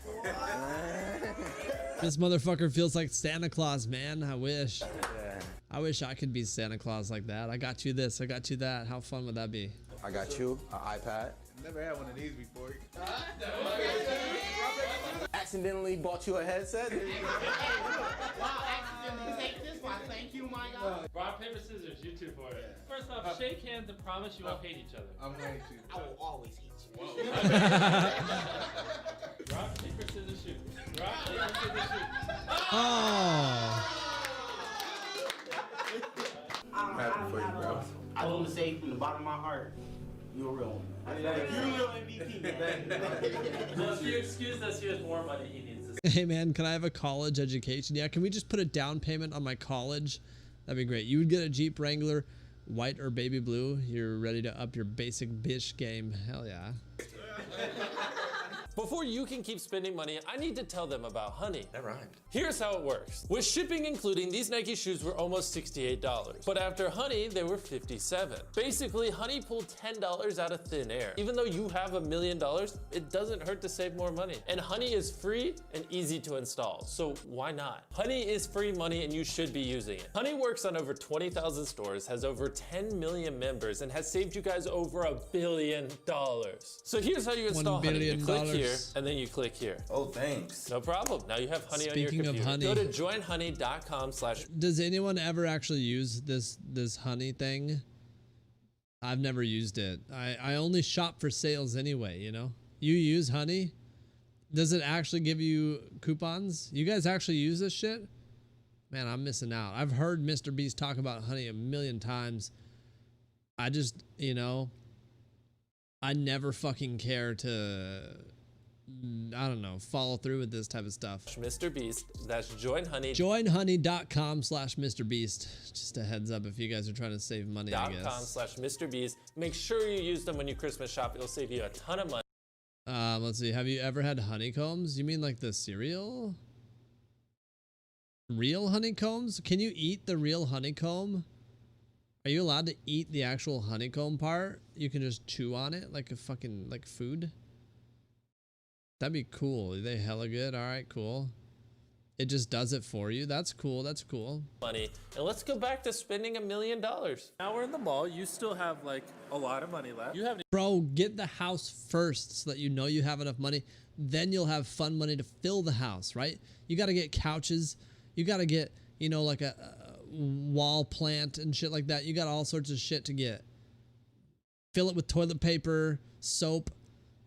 This motherfucker feels like Santa Claus, man. I wish. Yeah. I wish I could be Santa Claus like that. I got you this, I got you that. How fun would that be? I got you an iPad. Never had one of these before. accidentally bought you a headset. Wow, accidentally take this one. Thank you, my God. Rock, paper, scissors, you two for it. First off, shake hands and promise you won't hate each other. I'm going to. I will always hate you. Rock, paper, scissors, shoot. Rock, paper, scissors, shoot. Oh. I'm happy for you, bro. I want to say from the bottom of my heart, you're a real one. You're a real MVP, man. Well, if you excuse us, he has more money he needs to Hey man, can I have a college education? Yeah, can we just put a down payment on my college? That'd be great. You would get a Jeep Wrangler, white or baby blue. You're ready to up your basic bitch game. Hell yeah. Before you can keep spending money, I need to tell them about Honey. That rhymed. Here's how it works. With shipping including, these Nike shoes were almost $68. But after Honey, they were $57. Basically, Honey pulled $10 out of thin air. Even though you have $1 million, it doesn't hurt to save more money. And Honey is free and easy to install, so why not? Honey is free money and you should be using it. Honey works on over 20,000 stores, has over 10 million members, and has saved you guys over $1 billion. So here's how you install Honey. You click here, and then you click here. Oh, thanks. No problem. Now you have Honey on your Speaking computer. of Honey. Go to joinhoney.com/. Does anyone ever actually use this Honey thing? I've never used it. I only shop for sales anyway, you know? You use Honey? Does it actually give you coupons? You guys actually use this shit? Man, I'm missing out. I've heard Mr. Beast talk about Honey a million times. I just, you know, I never fucking care to, I don't know, follow through with this type of stuff. Mr. Beast, that's joinhoney. Joinhoney.com/Mr. Beast. Just a heads up if you guys are trying to save money, I guess. .com/Mr. Beast. Make sure you use them when you Christmas shop. It'll save you a ton of money. Let's see. Have you ever had honeycombs? You mean like the cereal? Real honeycombs? Can you eat the real honeycomb? Are you allowed to eat the actual honeycomb part? You can just chew on it like a fucking, like food? That'd be cool. Are they hella good? All right, cool. It just does it for you. That's cool. That's cool. Money. And let's go back to spending $1 million. Now we're in the mall. You still have like a lot of money left. You have Bro, get the house first so that you know you have enough money. Then you'll have fun money to fill the house, right? You got to get couches. You got to get, you know, like a wall plant and shit like that. You got all sorts of shit to get. Fill it with toilet paper, soap,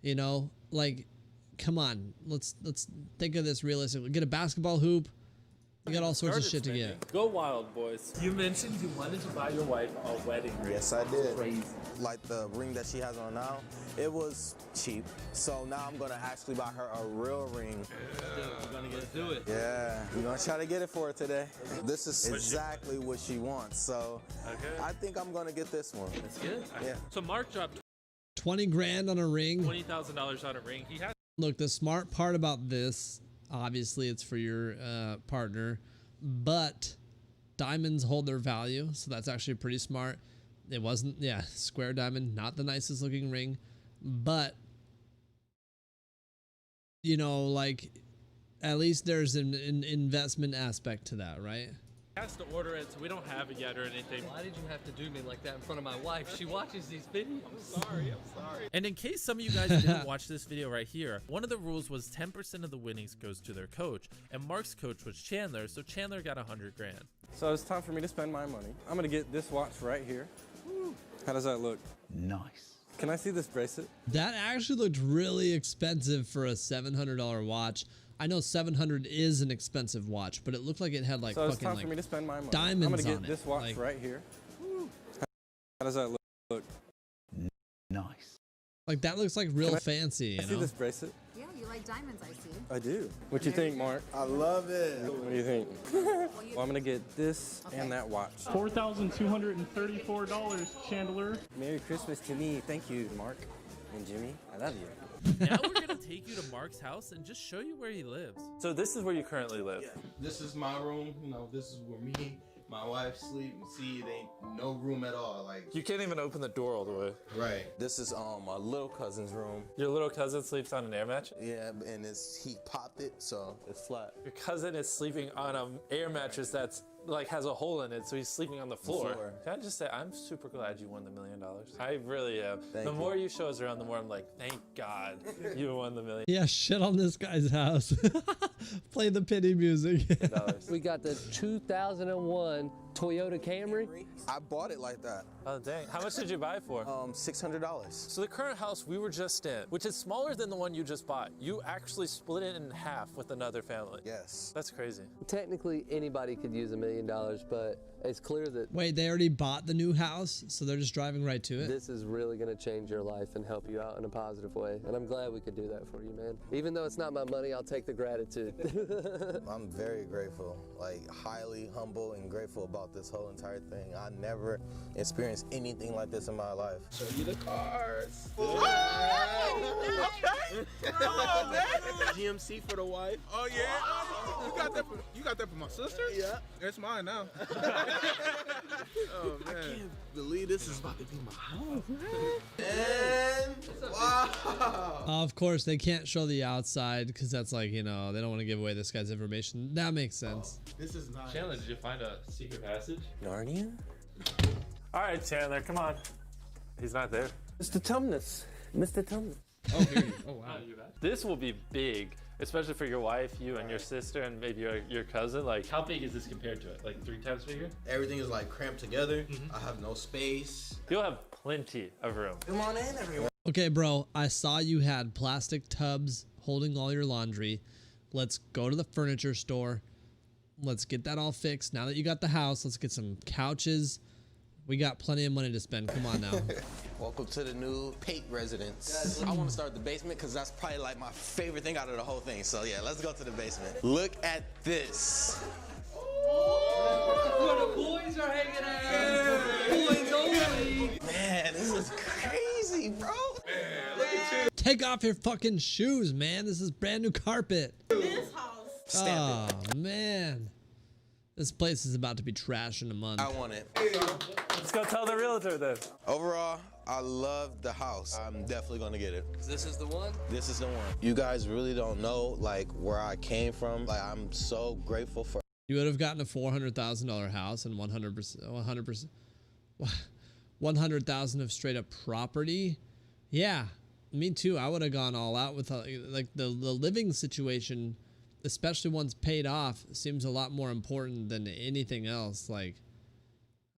you know, like, come on. Let's think of this realistically. Get a basketball hoop. You got all sorts of shit to get. Go wild, boys. You mentioned you wanted to buy your wife a wedding ring. Yes, I did. Crazy. Like the ring that she has on now, it was cheap. So now I'm gonna actually buy her a real ring. We're gonna get to do it. Yeah, we're gonna try to get it for her today. This is exactly what she wants. So I think I'm gonna get this one. That's good. Yeah. So Mark dropped 20 grand on a ring. $20,000 on a ring. He has. Look, the smart part about this, obviously it's for your partner, but diamonds hold their value, so that's actually pretty smart. It wasn't, yeah, square diamond, not the nicest looking ring, but, you know, like, at least there's an investment aspect to that, right? Has to order it, so we don't have it yet or anything. Why did you have to do me like that in front of my wife? She watches these videos. I'm sorry. And in case some of you guys didn't watch this video right here, one of the rules was 10% of the winnings goes to their coach, and Mark's coach was Chandler, so Chandler got 100 grand. So it's time for me to spend my money. I'm gonna get this watch right here. How does that look? Nice. Can I see this bracelet? That actually looked really expensive for a $700 watch. I know 700 is an expensive watch, but it looked like it had like so fucking it's time like for me to spend my money. diamonds I'm gonna on get this watch like, right here. How does that look? Nice. Like that looks like real fancy, you I see know? this bracelet? Yeah, you like diamonds, I see. I do. What you think, Mark? I love it. What do you think? Well, I'm gonna get this and that watch. $4,234, Chandler. Merry Christmas to me. Thank you, Mark and Jimmy. I love you. Now we're gonna take you to Mark's house and just show you where he lives. So this is where you currently live. Yeah. This is my room. You know, this is where me, my wife sleep. You see, it ain't no room at all. Like You can't even open the door all the way. Right. This is my little cousin's room. Your little cousin sleeps on an air mattress? Yeah, and he popped it, so it's flat. Your cousin is sleeping on an air mattress that's like has a hole in it, so he's sleeping on the floor. floor. Can I just say, I'm super glad you won the $1 million. I really am. Thank The you. more you show us around, the more I'm like, thank God you won the $1 million. Yeah, shit on this guy's house. Play the pity music. We got the 2001 Toyota Camry. I bought it like that. Oh dang! How much did you buy it for? $600. So the current house we were just in, which is smaller than the one you just bought, you actually split it in half with another family. Yes. That's crazy. Technically, anybody could use $1 million, but it's clear that Wait, they already bought the new house, so they're just driving right to it? this is really going to change your life and help you out in a positive way. And I'm glad we could do that for you, man. Even though it's not my money, I'll take the gratitude. I'm very grateful, like highly humble and grateful about this whole entire thing. I never experienced anything like this in my life. Show you the cars. Okay. Come on, man. GMC for the wife. Oh yeah. You got that for my sister? Yeah. It's mine now. Oh man. I can't believe this is about to be my house, man. And wow. Of course, they can't show the outside because that's like, you know, they don't want to give away this guy's information. That makes sense. This is nice. Chandler, did you find a secret passage? Narnia? All right, Chandler, come on. He's not there. Mr. Tumnus. Mr. Tumnus. Oh, here you Oh, wow. This will be big, especially for your wife, you and your sister, and maybe your cousin. Like, how big is this compared to it? Like 3 times bigger? Everything is like cramped together. I have no space. You'll have plenty of room. Come on in, everyone. Okay, bro, I saw you had plastic tubs holding all your laundry. Let's go to the furniture store. Let's get that all fixed. Now that you got the house, let's get some couches. We got plenty of money to spend. Come on now. Welcome to the new Pate residence. I want to start with the basement because that's probably like my favorite thing out of the whole thing. So yeah, let's go to the basement. Look at this. Where the boys are hanging out. Boys only. Man, this is crazy, bro. Man, look at you. Take off your fucking shoes, man. This is brand new carpet. This house. Oh, man. This place is about to be trash in a month. I want it. Let's go tell the realtor then. Overall, I love the house. I'm definitely gonna get it. This is the one? This is the one. You guys really don't know like where I came from. Like I'm so grateful for. You would have gotten a $400,000 house and 100,000 of straight up property. Yeah, me too. I would have gone all out with like the living situation, especially once paid off, seems a lot more important than anything else. Like,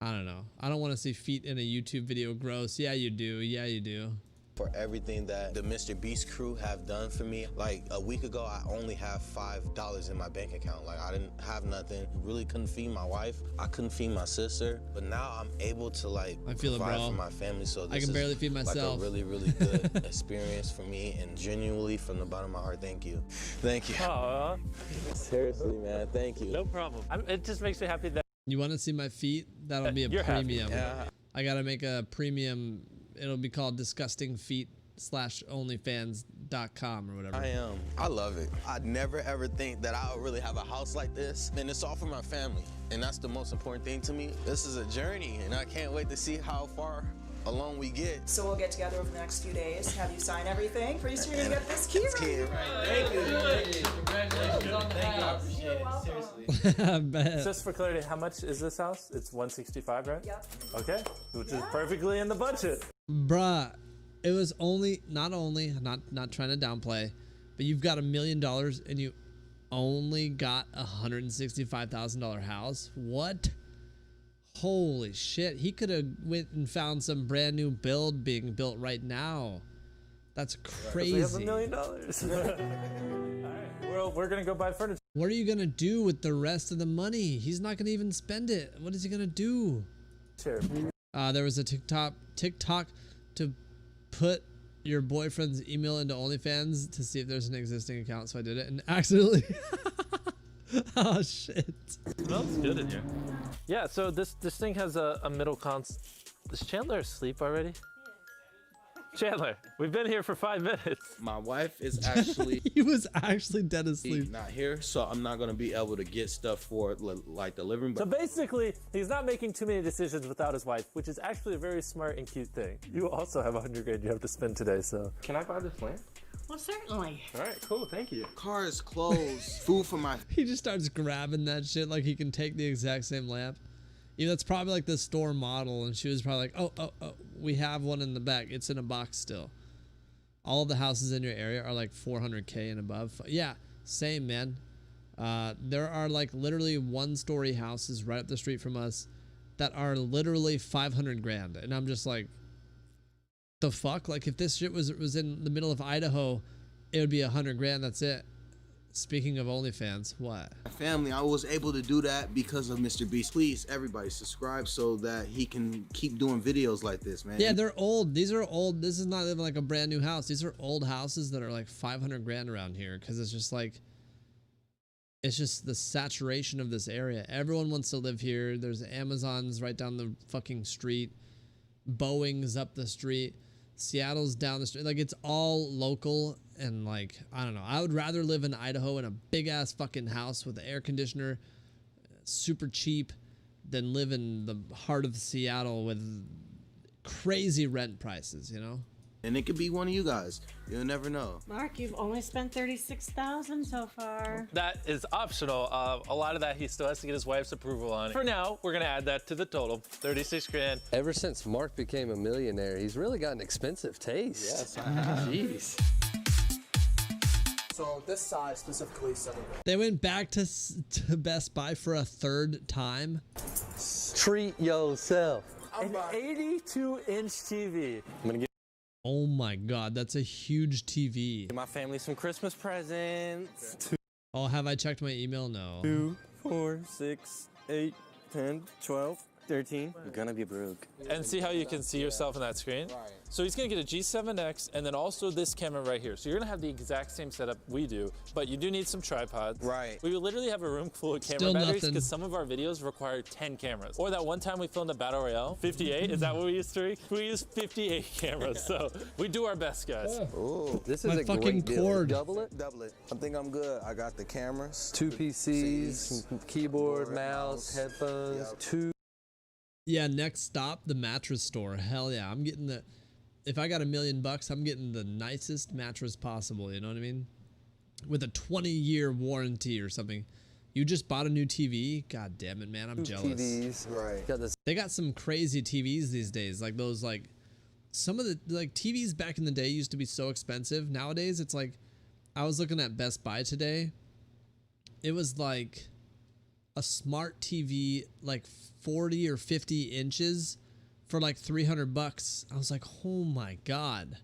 I don't know. I don't want to see feet in a YouTube video. Gross. Yeah, you do. Yeah, you do. For everything that the Mr. Beast crew have done for me. Like a week ago, I only have $5 in my bank account. Like I didn't have nothing. Really couldn't feed my wife. I couldn't feed my sister. But now I'm able to like I feel provide it, bro. for my family. So this I can barely feed like myself. a really, really good experience for me. And genuinely from the bottom of my heart, thank you. Thank you. Aww. Seriously, man. Thank you. No problem. It just makes me happy that You want to see my feet? That'll be a You're happy. premium. Yeah. I gotta make a premium. It'll be called disgustingfeet.onlyfans.com or whatever. I am. I love it. I'd never ever think that I would really have a house like this. And it's all for my family. And that's the most important thing to me. This is a journey and I can't wait to see how far along we get. So we'll get together over the next few days, have you sign everything. Pretty soon you're gonna get this key right. Thank you. Congratulations on the house. I bet. Just for clarity, how much is this house? It's $165, right? Yep. Okay, which is perfectly in the budget. Bruh, it was not trying to downplay, but you've got $1 million and you only got a $165,000 house. What? Holy shit! He could have went and found some brand new build being built right now. That's crazy. We have $1 million. All right, we're gonna go buy furniture. What are you gonna do with the rest of the money? He's not gonna even spend it. What is he gonna do? Sure. There was a TikTok to put your boyfriend's email into OnlyFans to see if there's an existing account. So I did it and accidentally. Oh shit. Smells good in here. Yeah. So this thing has a middle console. Is Chandler asleep already? Chandler, we've been here for 5 minutes. My wife is actually he was actually dead asleep. not here, so I'm not gonna be able to get stuff for like the living room. So basically, he's not making too many decisions without his wife, which is actually a very smart and cute thing. You also have $100 grand you have to spend today, so. Can I buy this lamp? Well, certainly. All right, cool. Thank you. Cars, clothes, food for my. He just starts grabbing that shit like he can take the exact same lamp. You know, that's probably like the store model, and she was probably like, oh, we have one in the back. It's in a box still. All of the houses in your area are like 400K and above. Yeah, same, man. There are like literally 1-story houses right up the street from us that are literally 500 grand, and I'm just like, the fuck? Like, if this shit was in the middle of Idaho, it would be 100 grand. That's it. Speaking of OnlyFans, what? Family, I was able to do that because of Mr. Beast. Please, everybody, subscribe so that he can keep doing videos like this, man. Yeah, they're old. These are old. This is not even like a brand new house. These are old houses that are like 500 grand around here, because it's just like, it's just the saturation of this area. Everyone wants to live here. There's Amazons right down the fucking street. Boeing's up the street. Seattle's down the street. Like, it's all local, and like, I don't know. I would rather live in Idaho in a big ass fucking house with an air conditioner, super cheap, than live in the heart of Seattle with crazy rent prices, you know? And it could be one of you guys. You'll never know. Mark, you've only spent $36,000 so far. That is optional. A lot of that he still has to get his wife's approval on. For now, we're gonna add that to the total, 36 grand. Ever since Mark became a millionaire, he's really got an expensive taste. Yes, I have. Jeez. So this size specifically, $7 grand. They went back to Best Buy for a third time. Treat yourself. An 82-inch TV. I'm gonna get. Oh my god, that's a huge TV. Give my family some Christmas presents. Oh, have I checked my email? No. 2, 4, 6, 8, 10, 12, 13. You're gonna be broke. And see how you can see yourself in that screen? Right. So he's gonna get a G7X and then also this camera right here. So you're gonna have the exact same setup we do, but you do need some tripods. Right. We would literally have a room full of camera Still batteries nothing. because some of our videos require 10 cameras. Or that one time we filmed a battle royale, 58, is that what we used to? We used 58 cameras, so we do our best, guys. Ooh. This is My a fucking great deal. cord. Double it. Double it. I think I'm good. I got the cameras. 2 PCs, keyboard, mouse, headphones, 2. Yeah, next stop, the mattress store. Hell yeah, I'm getting the... If I got $1 million, I'm getting the nicest mattress possible, you know what I mean? With a 20-year warranty or something. You just bought a new TV? God damn it, man, I'm jealous. TVs. Right. Got this. They got some crazy TVs these days. Like those, like... Some of the, like, TVs back in the day used to be so expensive. Nowadays, it's like... I was looking at Best Buy today. It was like... a smart TV, like 40 or 50 inches for like $300. I was like, oh my god,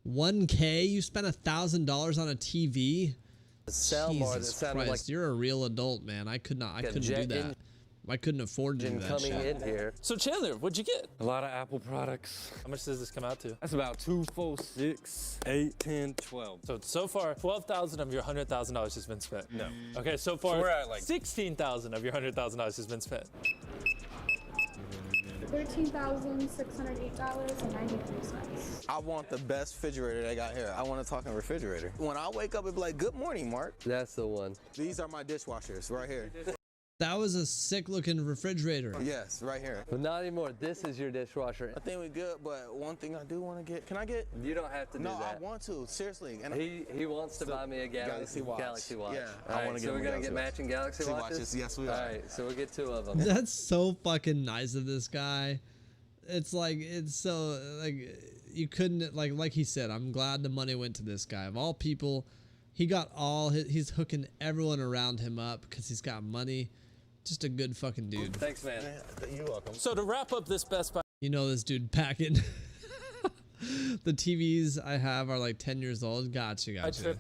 1K? You spent $1,000 on a TV? Soundbar that Jesus sounded Christ, like you're a real adult, man. I couldn't do that. I couldn't afford to do that coming shit. in here. So Chandler, what'd you get? A lot of Apple products. How much does this come out to? That's about 2, 4, 6, 8, 10, 12. So far, 12,000 of your $100,000 has been spent. No. Okay, so far, So we're at like 16,000 of your $100,000 has been spent. $13,608.93. I want the best refrigerator they got here. I want a talking refrigerator. When I wake up, it'd be like, good morning, Mark. That's the one. These are my dishwashers right here. That was a sick looking refrigerator. Yes, right here. But not anymore. This is your dishwasher. I think we're good, but one thing I do want to get, can I get? You don't have to do No, that. I want to, seriously. And He wants to buy me a Galaxy Watch. Yeah, I want to get. So we're gonna get matching Galaxy watches. Yes, we are. All right, so we'll get 2 of them. That's so fucking nice of this guy. It's like, it's so, like, you couldn't, like he said, I'm glad the money went to this guy. Of all people, he got all he's hooking everyone around him up because he's got money. Just a good fucking dude. Thanks, man. You're welcome. So to wrap up this Best Buy. You know this dude packing. The TVs I have are like 10 years old. Gotcha.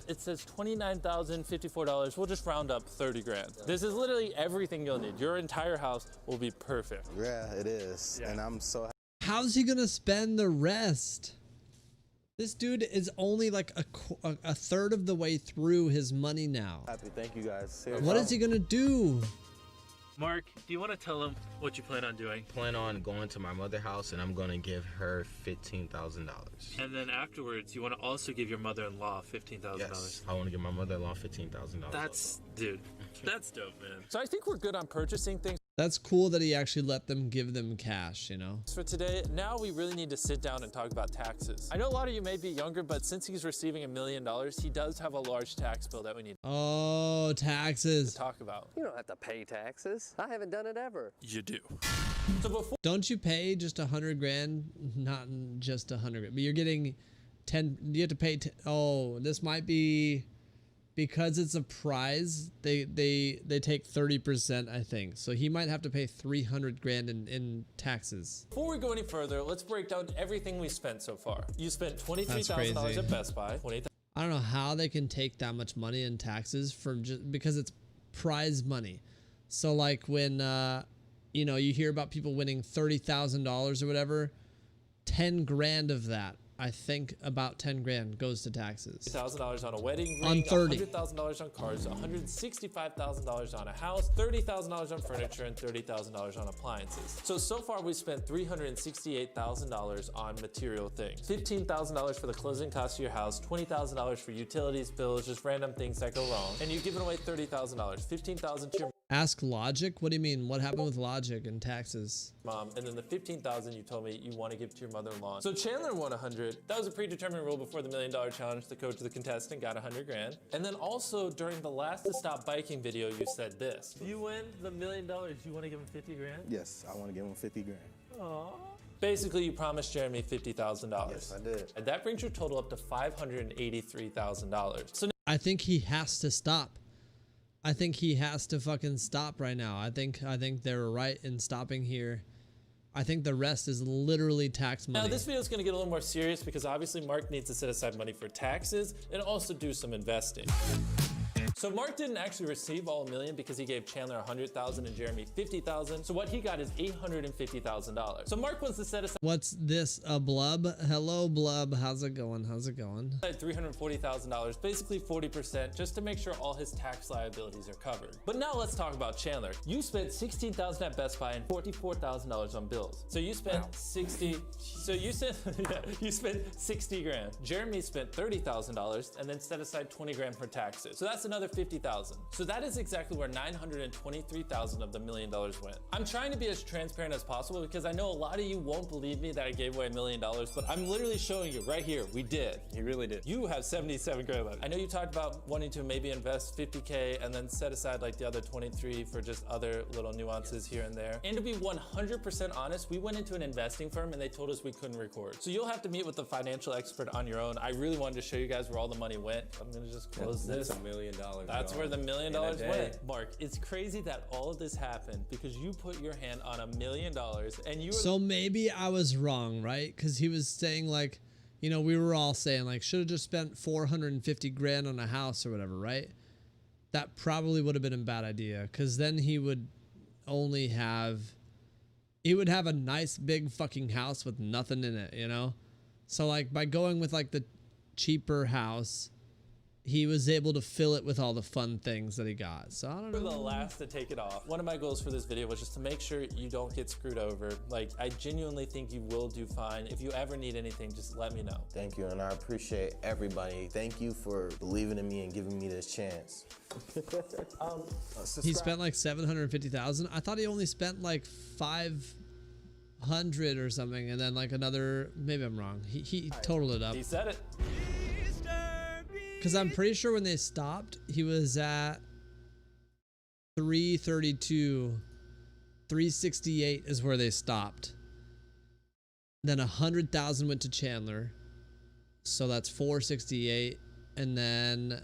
It says $29,054. We'll just round up 30 grand. This is literally everything you'll need. Your entire house will be perfect. Yeah, it is. Yeah. And I'm so happy. How's he gonna spend the rest? This dude is only like a third of the way through his money now. Thank you guys. Seriously. What is he gonna do? Mark, do you want to tell them what you plan on doing? Plan on going to my mother's house and I'm gonna give her $15,000. And then afterwards, you want to also give your mother-in-law $15,000. Yes, I want to give my mother-in-law $15,000. That's, dude, that's dope, man. So I think we're good on purchasing things. That's cool that he actually let them give them cash, you know? For today, now we really need to sit down and talk about taxes. I know a lot of you may be younger, but since he's receiving $1 million, he does have a large tax bill that we need Oh, taxes. to talk about. You don't have to pay taxes. I haven't done it ever. You do. So before Don't you pay just 100 grand? Not just 100 grand, but you're getting 10. You have to pay. Oh, this might be because it's a prize. They take 30%, I think. So he might have to pay 300 grand in taxes. Before we go any further, let's break down everything we spent so far. You spent $23,000 at Best Buy. I don't know how they can take that much money in taxes from just because it's prize money. So like when you know, you hear about people winning $30,000 or whatever, 10 grand of that, I think about 10 grand goes to taxes. $1,000 on a wedding On ring, 30. $100,000 on cars, $165,000 on a house, $30,000 on furniture, and $30,000 on appliances. So far we spent $368,000 on material things. $15,000 for the closing costs of your house, $20,000 for utilities, bills, just random things that go wrong, and you've given away $30,000. $15,000 to your Ask Logic? What do you mean? What happened with Logic and taxes? mom, and then the $15,000 you told me you want to give to your mother-in-law. So Chandler won 100. That was a predetermined rule before the $1 million challenge. The coach of the contestant got 100 grand. And then also during the last To Stop Biking video, you said this. If you win the $1 million, you want to give him 50 grand? Yes, I want to give him 50 grand. Aww. Basically, you promised Jeremy $50,000. Yes, I did. And that brings your total up to $583,000. So I think he has to stop. I think he has to fucking stop right now. I think they're right in stopping here. I think the rest is literally tax money. Now this video is going to get a little more serious because obviously Mark needs to set aside money for taxes and also do some investing. So Mark didn't actually receive all $1 million because he gave Chandler $100,000 and Jeremy $50,000. So what he got is $850,000. So Mark wants to set aside What's this? A blub? Hello, blub. How's it going? How's it going? $340,000, basically 40%, just to make sure all his tax liabilities are covered. But now let's talk about Chandler. You spent $16,000 at Best Buy and $44,000 on bills. So you spent you spent 60 grand. Jeremy spent $30,000 and then set aside 20 grand for taxes. So that's another $50,000. So that is exactly where $923,000 of the $1 million went. I'm trying to be as transparent as possible because I know a lot of you won't believe me that I gave away $1 million, but I'm literally showing you right here. We did. He really did. You have 77 grand left. I know you talked about wanting to maybe invest 50K and then set aside like the other 23 for just other little nuances here and there. And to be 100% honest, we went into an investing firm and they told us we couldn't record. So you'll have to meet with the financial expert on your own. I really wanted to show you guys where all the money went. I'm gonna just close this. That's $1 million. That's where the $1 million went. Mark, it's crazy that all of this happened because you put your hand on $1 million and you were So maybe I was wrong, right? Because he was saying like, you know, we were all saying like, should have just spent 450 grand on a house or whatever, right? That probably would have been a bad idea because then he would only have, he would have a nice big fucking house with nothing in it, you know? So like by going with like the cheaper house, he was able to fill it with all the fun things that he got. So I don't know. the last to take it off. One of my goals for this video was just to make sure you don't get screwed over. Like, I genuinely think you will do fine. If you ever need anything, just let me know. Thank you, and I appreciate everybody. Thank you for believing in me and giving me this chance. He spent like 750,000. I thought he only spent like 500 or something, and then like another. Maybe I'm wrong. He totaled it up. He said it. Because I'm pretty sure when they stopped, he was at 332. 368 is where they stopped. Then 100,000 went to Chandler. So that's 468. And then...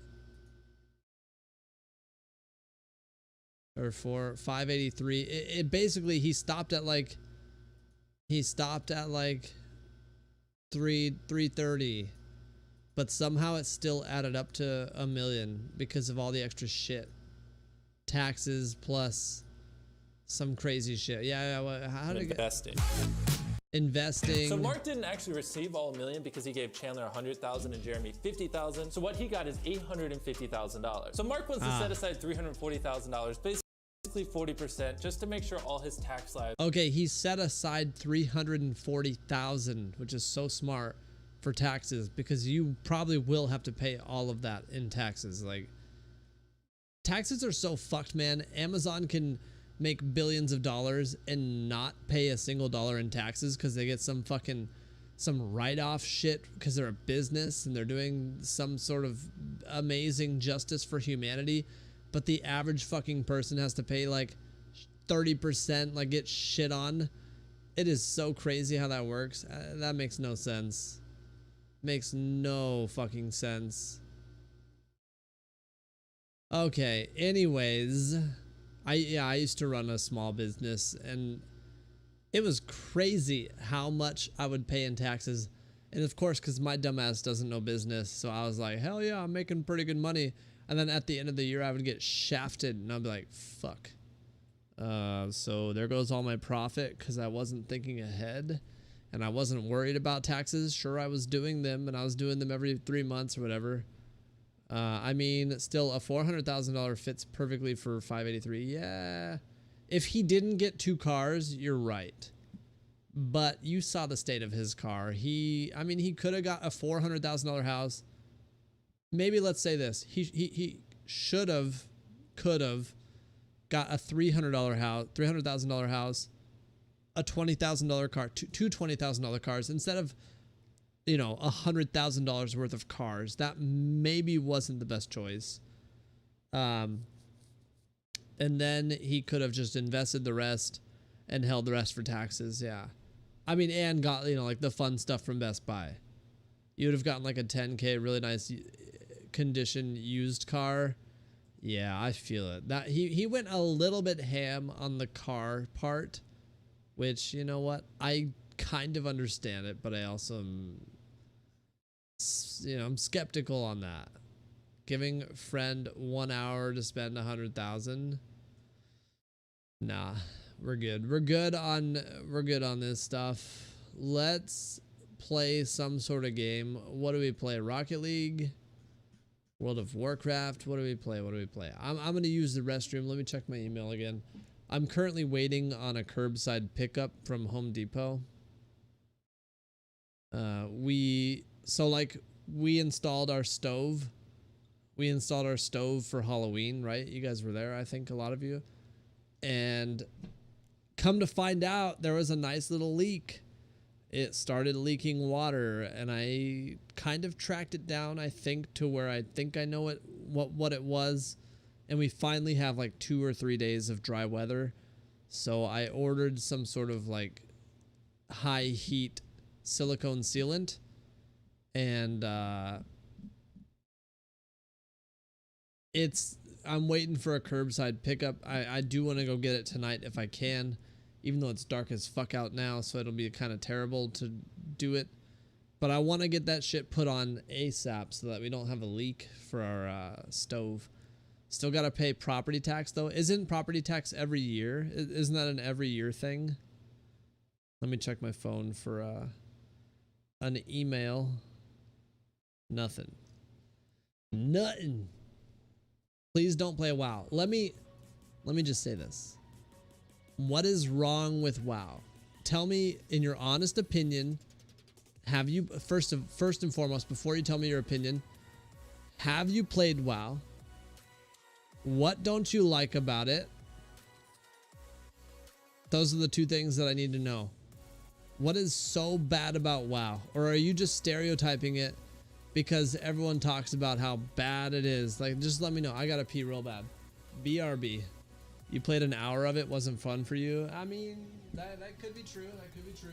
Or 583. It basically, he stopped at like... He stopped at like 330. But somehow it still added up to $1 million because of all the extra shit. Taxes plus some crazy shit. Yeah. How did it get? Investing. So Mark didn't actually receive all $1 million because he gave Chandler $100,000 and Jeremy $50,000. So what he got is $850,000. So Mark wants to set aside $340,000, basically 40%, just to make sure all his tax liabilities. Okay, he set aside $340,000, which is so smart. For taxes, because you probably will have to pay all of that in taxes. Like, taxes are so fucked, man. Amazon can make billions of dollars and not pay a single dollar in taxes because they get some write-off shit because they're a business and they're doing some sort of amazing justice for humanity, but the average fucking person has to pay like 30%, like get shit on. It is so crazy how that works. That makes no sense. Makes no fucking sense. Okay, anyways, I used to run a small business and it was crazy how much I would pay in taxes. And of course, because my dumbass doesn't know business, so I was like, hell yeah, I'm making pretty good money. And then at the end of the year, I would get shafted and I'd be like, fuck. So there goes all my profit because I wasn't thinking ahead and I wasn't worried about taxes. Sure, I was doing them and I was doing them every 3 months or whatever. I mean, still a $400,000 fits perfectly for 583. Yeah. If he didn't get 2 cars, you're right. But you saw the state of his car. He could have got a $400,000 house. Maybe let's say this. He could have got a $300,000 house, a $20,000 car, two $20,000 cars instead of, you know, $100,000 worth of cars. That maybe wasn't the best choice. And then he could have just invested the rest and held the rest for taxes. Yeah. I mean, and got, you know, like the fun stuff from Best Buy. You would have gotten like a 10K, really nice condition used car. Yeah, I feel it. That he went a little bit ham on the car part, which, you know what? I kind of understand it, but I also am, you know, I'm skeptical on that. Giving friend 1 hour to spend 100,000. Nah, we're good. We're good on this stuff. Let's play some sort of game. What do we play? Rocket League? World of Warcraft? What do we play? I'm going to use the restroom. Let me check my email again. I'm currently waiting on a curbside pickup from Home Depot. We installed our stove. We installed our stove for Halloween, right? You guys were there, I think, a lot of you. And come to find out, there was a nice little leak. It started leaking water, and I kind of tracked it down, I think, to where I think I know what it was. And we finally have like 2 or 3 days of dry weather. So I ordered some sort of like high heat silicone sealant. And I'm waiting for a curbside pickup. I do want to go get it tonight if I can, even though it's dark as fuck out now, so it'll be kind of terrible to do it. But I want to get that shit put on ASAP so that we don't have a leak for our stove. Still got to pay property tax though. Isn't property tax every year? Isn't that an every year thing? Let me check my phone for an email. Nothing. Please don't play WoW. Let me just say this. What is wrong with WoW? Tell me in your honest opinion. Have you first and foremost, before you tell me your opinion, have you played WoW? What don't you like about it? Those are the 2 things that I need to know. What is so bad about WoW? Or are you just stereotyping it because everyone talks about how bad it is? Like, just let me know. I gotta pee real bad. BRB. You played an hour of it, wasn't fun for you? I mean, that could be true. That could be true.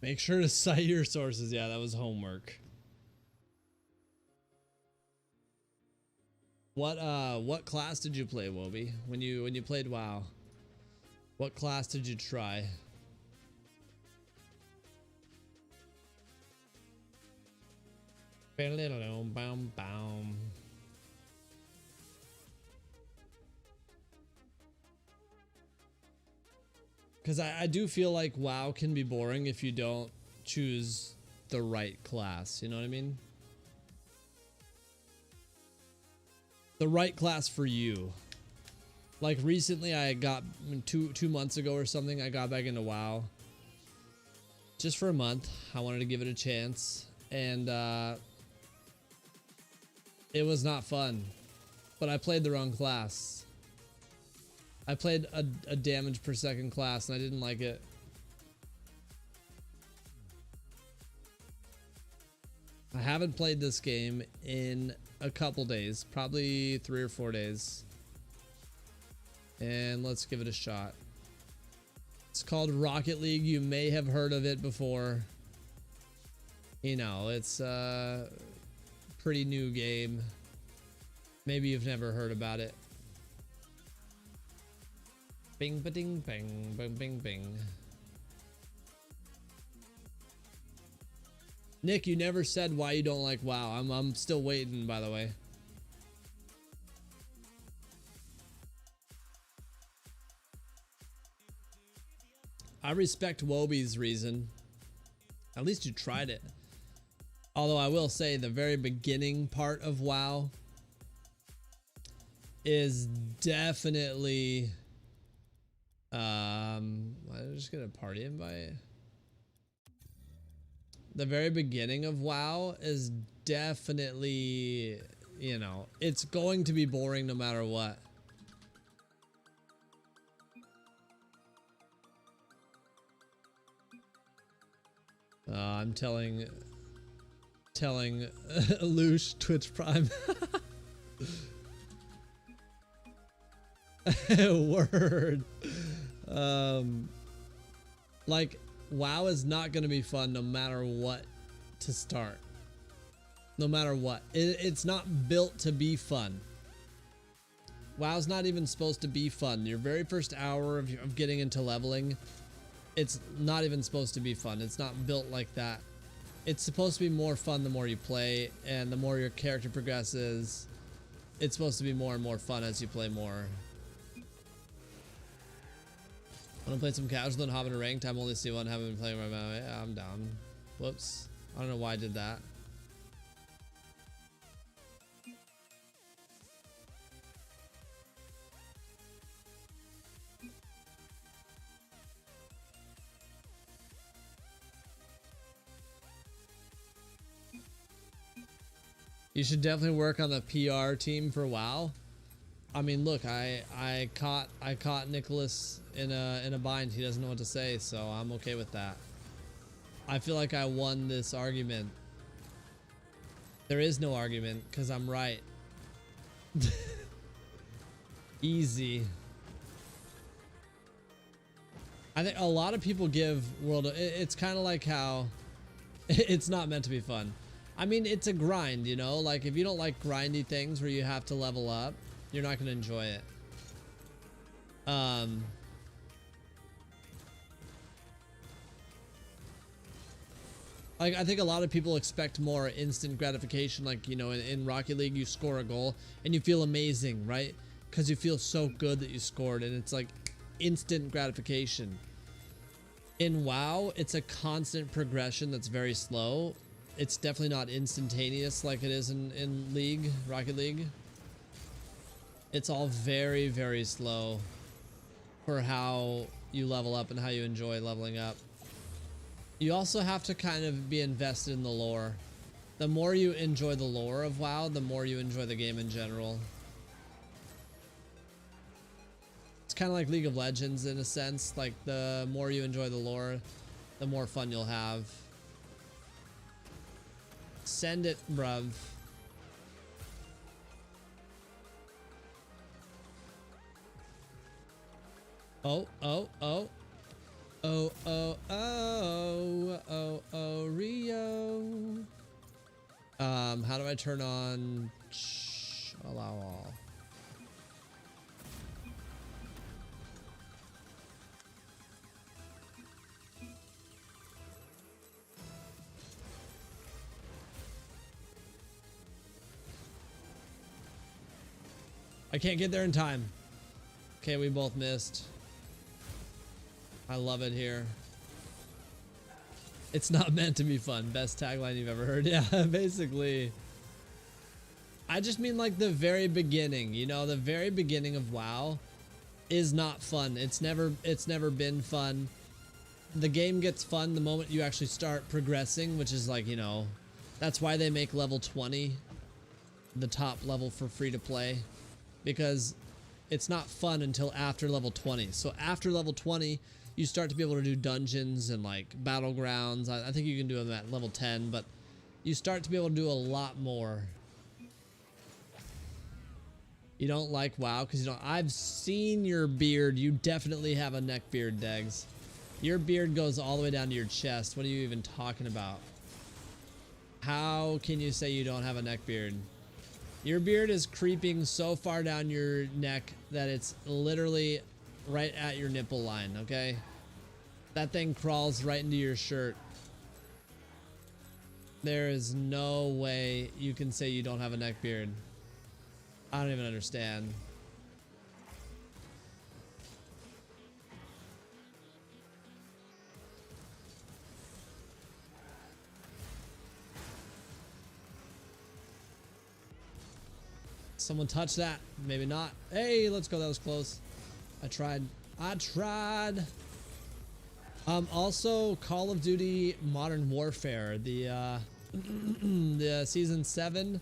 Make sure to cite your sources. Yeah, that was homework. What class did you play, Wobie? When you played WoW? What class did you try? Because I do feel like WoW can be boring if you don't choose the right class. You know what I mean? The right class for you. Like recently, I got two months ago or something, I got back into WoW. Just for a month. I wanted to give it a chance. And it was not fun. But I played the wrong class. I played a damage per second class and I didn't like it. I haven't played this game in a couple days, probably 3 or 4 days. And let's give it a shot. It's called Rocket League. You may have heard of it before. You know, it's a pretty new game. Maybe you've never heard about it. Bing ba ding bang bing bing bing. Nick, you never said why you don't like WoW. I'm still waiting, by the way. I respect Wobie's reason. At least you tried it. Although I will say the very beginning part of WoW is definitely I just get a party invite. The very beginning of WoW is definitely, you know, it's going to be boring no matter what. I'm telling Loosh Twitch Prime. Word. Like WoW is not going to be fun no matter what to start. No matter what. It's not built to be fun. WoW's not even supposed to be fun. Your very first hour of getting into leveling, it's not even supposed to be fun. It's not built like that. It's supposed to be more fun the more you play, and the more your character progresses, it's supposed to be more and more fun as you play more. I want to play some casual and hop into ranked. I'm only C1, haven't been playing right now. Yeah, I'm down. Whoops. I don't know why I did that. You should definitely work on the PR team for WoW. I mean, look, I caught Nicholas in a bind. He doesn't know what to say, so I'm okay with that. I feel like I won this argument. There is no argument because I'm right. Easy. I think a lot of people give it's kind of like how it's not meant to be fun. I mean, it's a grind, you know, like if you don't like grindy things where you have to level up, you're not going to enjoy it. Like, I think a lot of people expect more instant gratification. Like, you know, in Rocket League, you score a goal and you feel amazing, right? Because you feel so good that you scored, and it's like instant gratification. In WoW, it's a constant progression that's very slow. It's definitely not instantaneous like it is in League, Rocket League. It's all very, very slow for how you level up and how you enjoy leveling up. You also have to kind of be invested in the lore. The more you enjoy the lore of WoW, the more you enjoy the game in general. It's kind of like League of Legends in a sense. Like, the more you enjoy the lore, the more fun you'll have. Send it, bruv. Oh. Oh, oh, oh, oh, oh, Rio. How do I turn on allow all? I can't get there in time. Okay, we both missed. I love it here. It's not meant to be fun. Best tagline you've ever heard. Yeah, basically. I just mean like the very beginning, you know, the very beginning of WoW is not fun. It's never been fun. The game gets fun the moment you actually start progressing, which is like, you know, that's why they make level 20 the top level for free to play, because it's not fun until after level 20. So after level 20, you start to be able to do dungeons and like battlegrounds. I think you can do them at level 10, but you start to be able to do a lot more. You don't like WoW because you don't. I've seen your beard. You definitely have a neck beard, Degs. Your beard goes all the way down to your chest. What are you even talking about? How can you say you don't have a neck beard? Your beard is creeping so far down your neck that it's literally right at your nipple line, okay? That thing crawls right into your shirt. There is no way you can say you don't have a neck beard. I don't even understand. Someone touch that. Maybe not. Hey, let's go. That was close. I tried. Also, Call of Duty Modern Warfare. The the season 7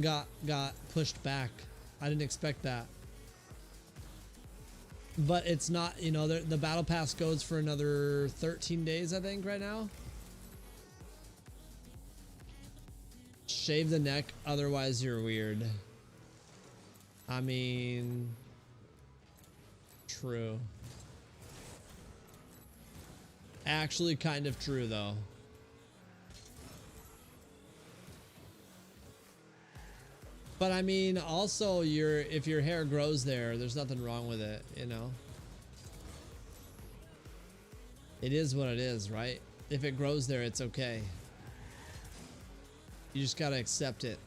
got pushed back. I didn't expect that. But it's not, you know, the battle pass goes for another 13 days, I think, right now. Shave the neck, otherwise you're weird. I mean, true. Actually kind of true though. But I mean, also if your hair grows there's nothing wrong with it, you know? It is what it is, right? If it grows there, it's okay. You just gotta accept it.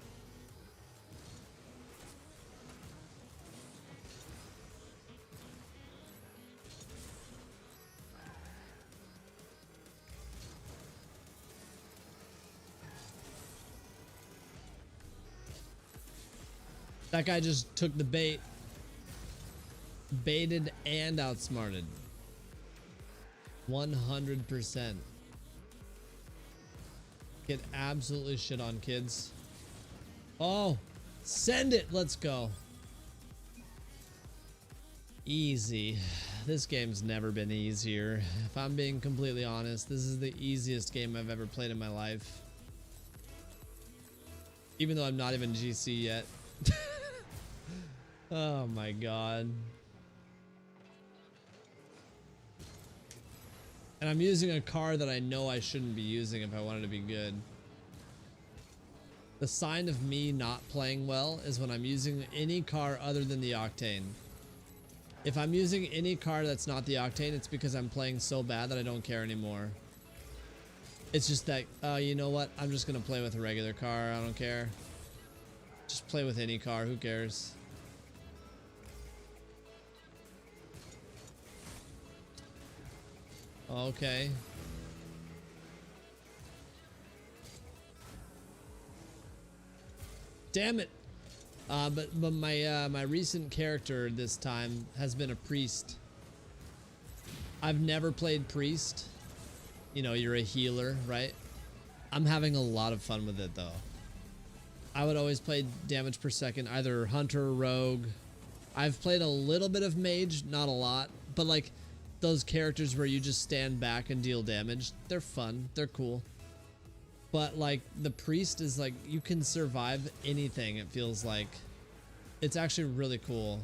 That guy just took the bait. Baited and outsmarted. 100%. Get absolutely shit on, kids. Oh, send it. Let's go. Easy. This game's never been easier. If I'm being completely honest, this is the easiest game I've ever played in my life. Even though I'm not even GC yet. Oh my god. And I'm using a car that I know I shouldn't be using if I wanted to be good. The sign of me not playing well is when I'm using any car other than the Octane. If I'm using any car that's not the Octane, it's because I'm playing so bad that I don't care anymore. It's just that, you know what? I'm just gonna play with a regular car. I don't care. Just play with any car. Who cares? Okay. Damn it. But my recent character this time has been a priest. I've never played priest. You know, you're a healer, right? I'm having a lot of fun with it though. I would always play damage per second, either hunter or rogue. I've played a little bit of mage, not a lot, but like those characters where you just stand back and deal damage, they're fun, they're cool. But like the priest is like, you can survive anything, it feels like. It's actually really cool.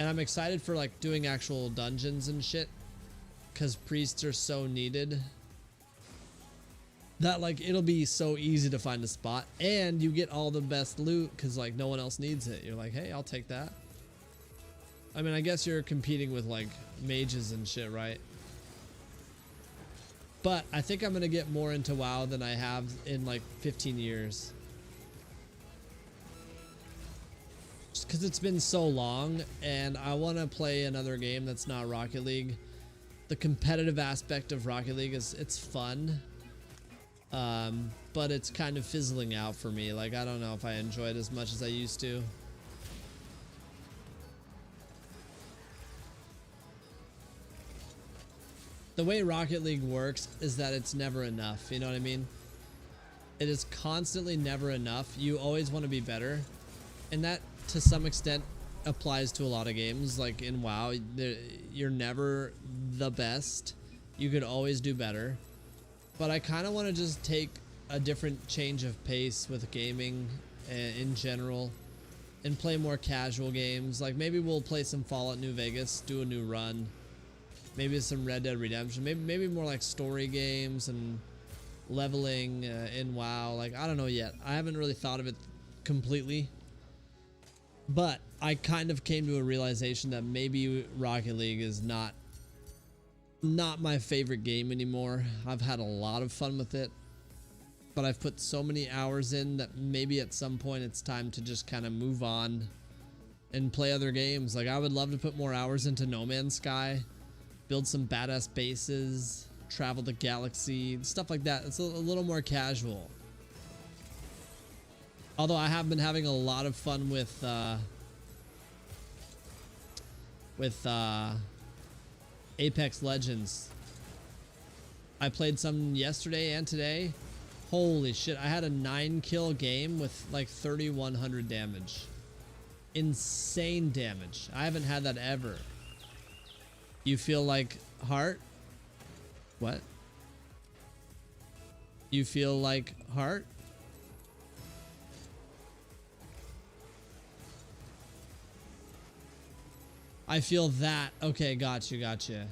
And I'm excited for like doing actual dungeons and shit, because priests are so needed that like it'll be so easy to find a spot, and you get all the best loot because like no one else needs it. You're like, hey, I'll take that. I mean, I guess you're competing with like mages and shit, right? But I think I'm gonna get more into WoW than I have in like 15 years. Just because it's been so long, and I want to play another game that's not Rocket League. The competitive aspect of Rocket League it's fun, but it's kind of fizzling out for me. Like, I don't know if I enjoy it as much as I used to. The way Rocket League works is that it's never enough, you know what I mean? It is constantly never enough. You always want to be better, and that to some extent applies to a lot of games. Like in WoW, you're never the best. You could always do better. But I kind of want to just take a different change of pace with gaming in general and play more casual games. Like maybe we'll play some Fallout New Vegas, do a new run. Maybe some Red Dead Redemption. Maybe more like story games and leveling in WoW. Like, I don't know yet. I haven't really thought of it completely. But I kind of came to a realization that maybe Rocket League is not my favorite game anymore. I've had a lot of fun with it, but I've put so many hours in that maybe at some point it's time to just kind of move on and play other games. Like, I would love to put more hours into No Man's Sky, build some badass bases, travel the galaxy, stuff like that. It's a little more casual. Although I have been having a lot of fun with Apex Legends. I played some yesterday and today. Holy shit, I had a 9-kill game with like 3,100 damage. Insane damage. I haven't had that ever. You feel like heart? What? You feel like heart? I feel that. Okay, gotcha.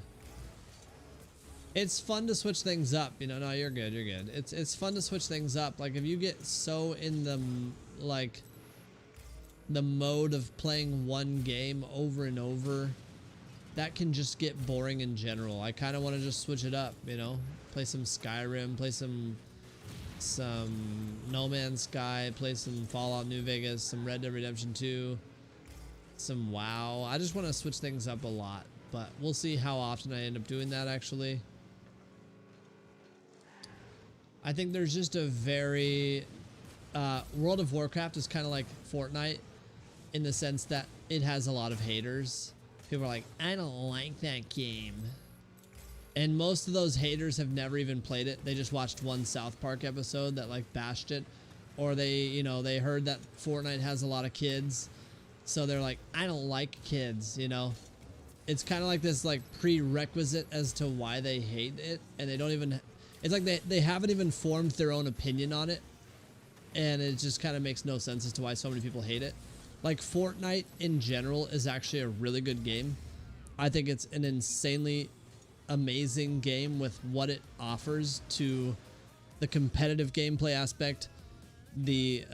It's fun to switch things up, you know. No, you're good. It's fun to switch things up. Like if you get so in the like the mode of playing one game over and over, that can just get boring in general. I kind of want to just switch it up, you know. Play some Skyrim, play some No Man's Sky, play some Fallout New Vegas, some Red Dead Redemption 2. Some WoW. I just want to switch things up a lot, but we'll see how often I end up doing that. Actually, I think there's just a very World of Warcraft is kind of like Fortnite in the sense that it has a lot of haters. People are like, I don't like that game, and most of those haters have never even played it. They just watched one South Park episode that like bashed it, or they heard that Fortnite has a lot of kids. So they're like, I don't like kids, you know. It's kind of like this like prerequisite as to why they hate it, and they don't even, it's like they haven't even formed their own opinion on it, and it just kind of makes no sense as to why so many people hate it. Like Fortnite in general is actually a really good game. I think it's an insanely amazing game with what it offers to the competitive gameplay aspect, the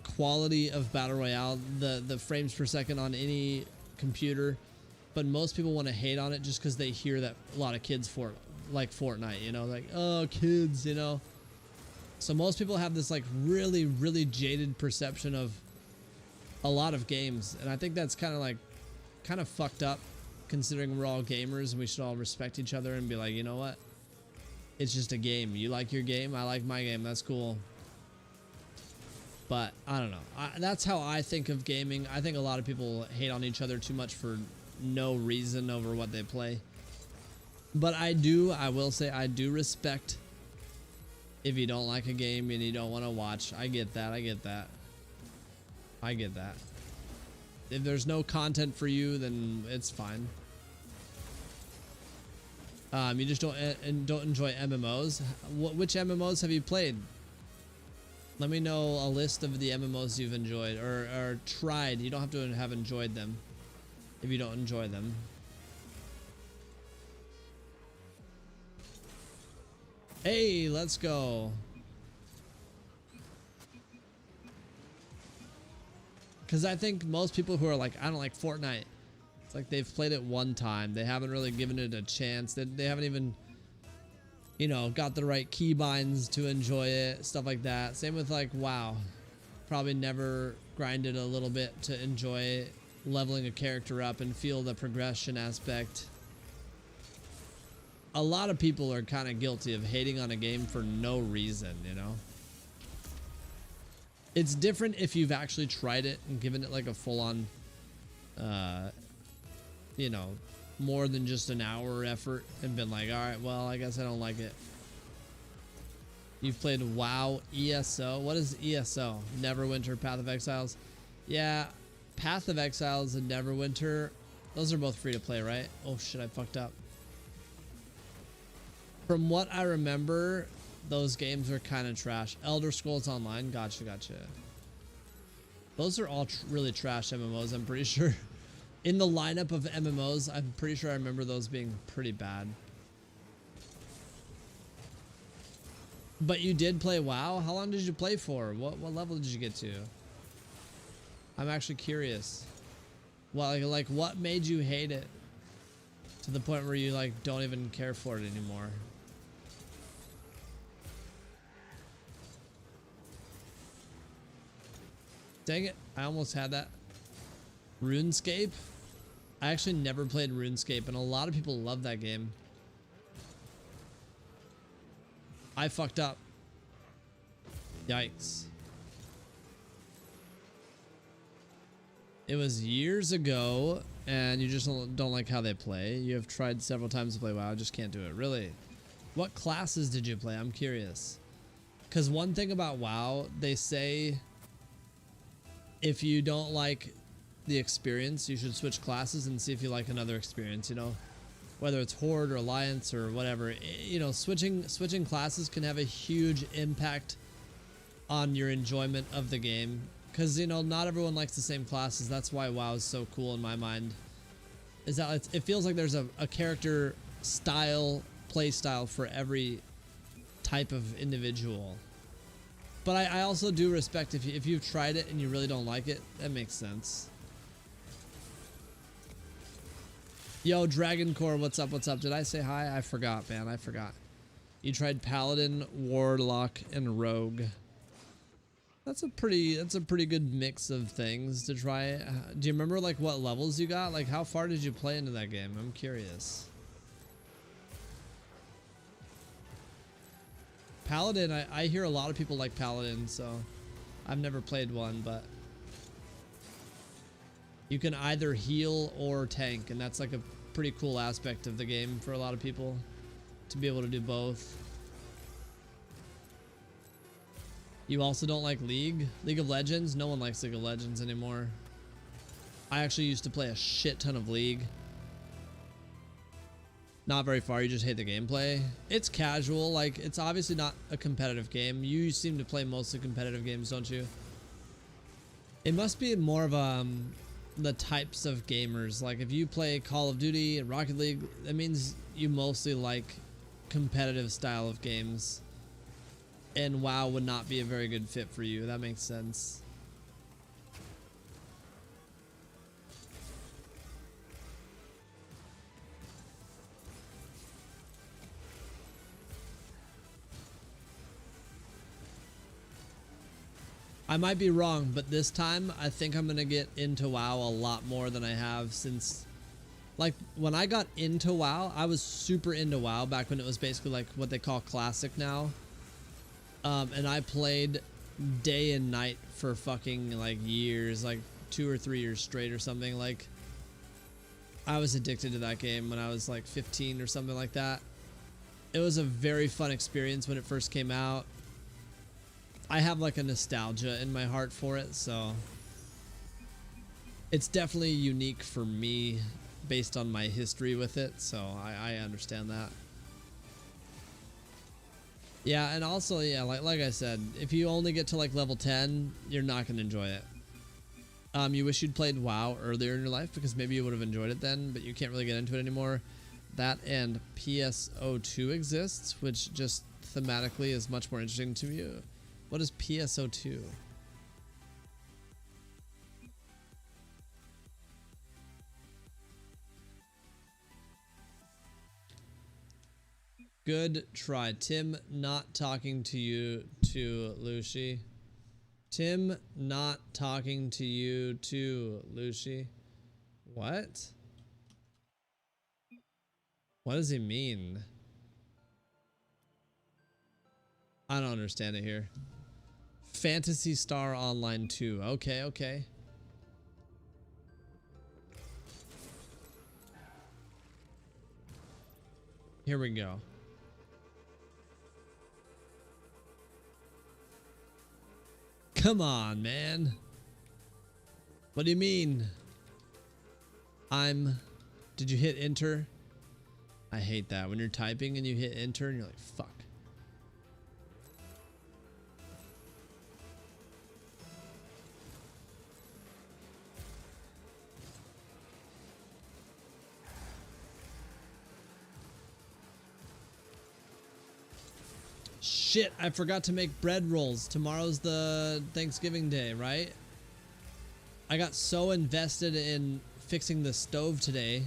quality of battle royale, the frames per second on any computer. But most people want to hate on it just because they hear that a lot of kids like Fortnite, you know, like, oh, kids, you know. So most people have this like really jaded perception of a lot of games, and I think that's kind of fucked up, considering we're all gamers and we should all respect each other and be like, you know what, it's just a game. You like your game, I like my game, that's cool. But I don't know. That's how I think of gaming. I think a lot of people hate on each other too much for no reason over what they play. But I will say I do respect if you don't like a game and you don't want to watch. I get that. If there's no content for you, then it's fine. You just don't enjoy MMOs. Which MMOs have you played? Let me know a list of the MMOs you've enjoyed or tried. You don't have to have enjoyed them. if you don't enjoy them. Hey, let's go. Because I think most people who are like, I don't like Fortnite, it's like they've played it one time. They haven't really given it a chance. They haven't even, you know, got the right keybinds to enjoy it, stuff like that. Same with like WoW. Probably never grinded a little bit to enjoy leveling a character up and feel the progression aspect. A lot of people are kind of guilty of hating on a game for no reason, you know? It's different if you've actually tried it and given it like a full-on, you know, more than just an hour effort and been like, all right, well, I guess I don't like it. You've played WoW ESO. What is ESO? Neverwinter, Path of Exiles. Yeah, Path of Exiles and Neverwinter, those are both free to play, right? Oh shit, I fucked up. From what I remember, those games are kind of trash. Elder Scrolls Online, gotcha. Those are all really trash MMOs, I'm pretty sure. In the lineup of MMOs, I'm pretty sure I remember those being pretty bad. But you did play WoW? How long did you play for? What level did you get to? I'm actually curious. Well, like what made you hate it to the point where you like don't even care for it anymore? Dang it, I almost had that. RuneScape? I actually never played RuneScape, and a lot of people love that game. I fucked up. Yikes. It was years ago, and you just don't like how they play. You have tried several times to play WoW, just can't do it. Really? What classes did you play? I'm curious. Because one thing about WoW, they say if you don't like the experience, you should switch classes and see if you like another experience, you know? Whether it's Horde or Alliance or whatever, you know, switching classes can have a huge impact on your enjoyment of the game. Because, you know, not everyone likes the same classes. That's why WoW is so cool in my mind. Is that it feels like there's a character style, play style for every type of individual. But I also do respect if you've tried it and you really don't like it, that makes sense. Yo, Dragon Core, what's up? Did I say hi? I forgot, man. I forgot. You tried Paladin, Warlock, and Rogue. That's a pretty good mix of things to try. Do you remember like what levels you got? Like how far did you play into that game? I'm curious. Paladin, I hear a lot of people like Paladin, so I've never played one, but you can either heal or tank, and that's like a pretty cool aspect of the game for a lot of people, to be able to do both. You also don't like League of Legends? No one likes League of Legends anymore. I actually used to play a shit ton of League. Not very far, you just hate the gameplay. It's casual, like it's obviously not a competitive game. You seem to play mostly competitive games, don't you? It must be more of the types of gamers. Like if you play Call of Duty and Rocket League, that means you mostly like competitive style of games. And WoW would not be a very good fit for you. That makes sense. I might be wrong, but this time I think I'm gonna get into WoW a lot more than I have since, like, when I got into WoW, I was super into WoW back when it was basically like what they call classic now. And I played day and night for fucking like years, like 2 or 3 years straight or something. Like I was addicted to that game when I was like 15 or something like that. It was a very fun experience when it first came out. I have like a nostalgia in my heart for it, so it's definitely unique for me based on my history with it, so I understand that. Yeah, and also, yeah, like I said, if you only get to like level 10, you're not going to enjoy it. You wish you'd played WoW earlier in your life because maybe you would have enjoyed it then, but you can't really get into it anymore. That and PSO2 exists, which just thematically is much more interesting to me. What is PSO2? Good try. Tim not talking to you too, Lucy. Tim not talking to you too, Lucy. What? What does he mean? I don't understand it here. Phantasy Star Online 2. Okay, okay. Here we go. Come on, man. What do you mean? Did you hit enter? I hate that when you're typing and you hit enter and you're like, fuck. Shit, I forgot to make bread rolls. Tomorrow's the Thanksgiving day, right? I got so invested in fixing the stove today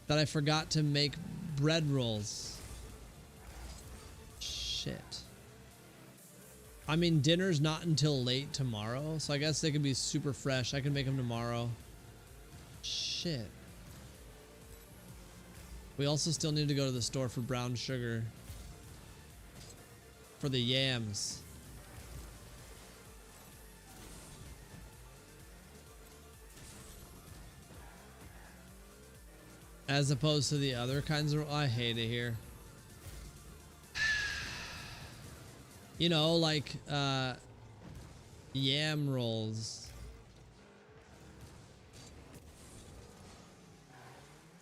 that I forgot to make bread rolls. Shit. I mean, dinner's not until late tomorrow, so I guess they could be super fresh. I can make them tomorrow. Shit. We also still need to go to the store for brown sugar. For the yams. As opposed to the other kinds of... I hate it here. You know, like, yam rolls.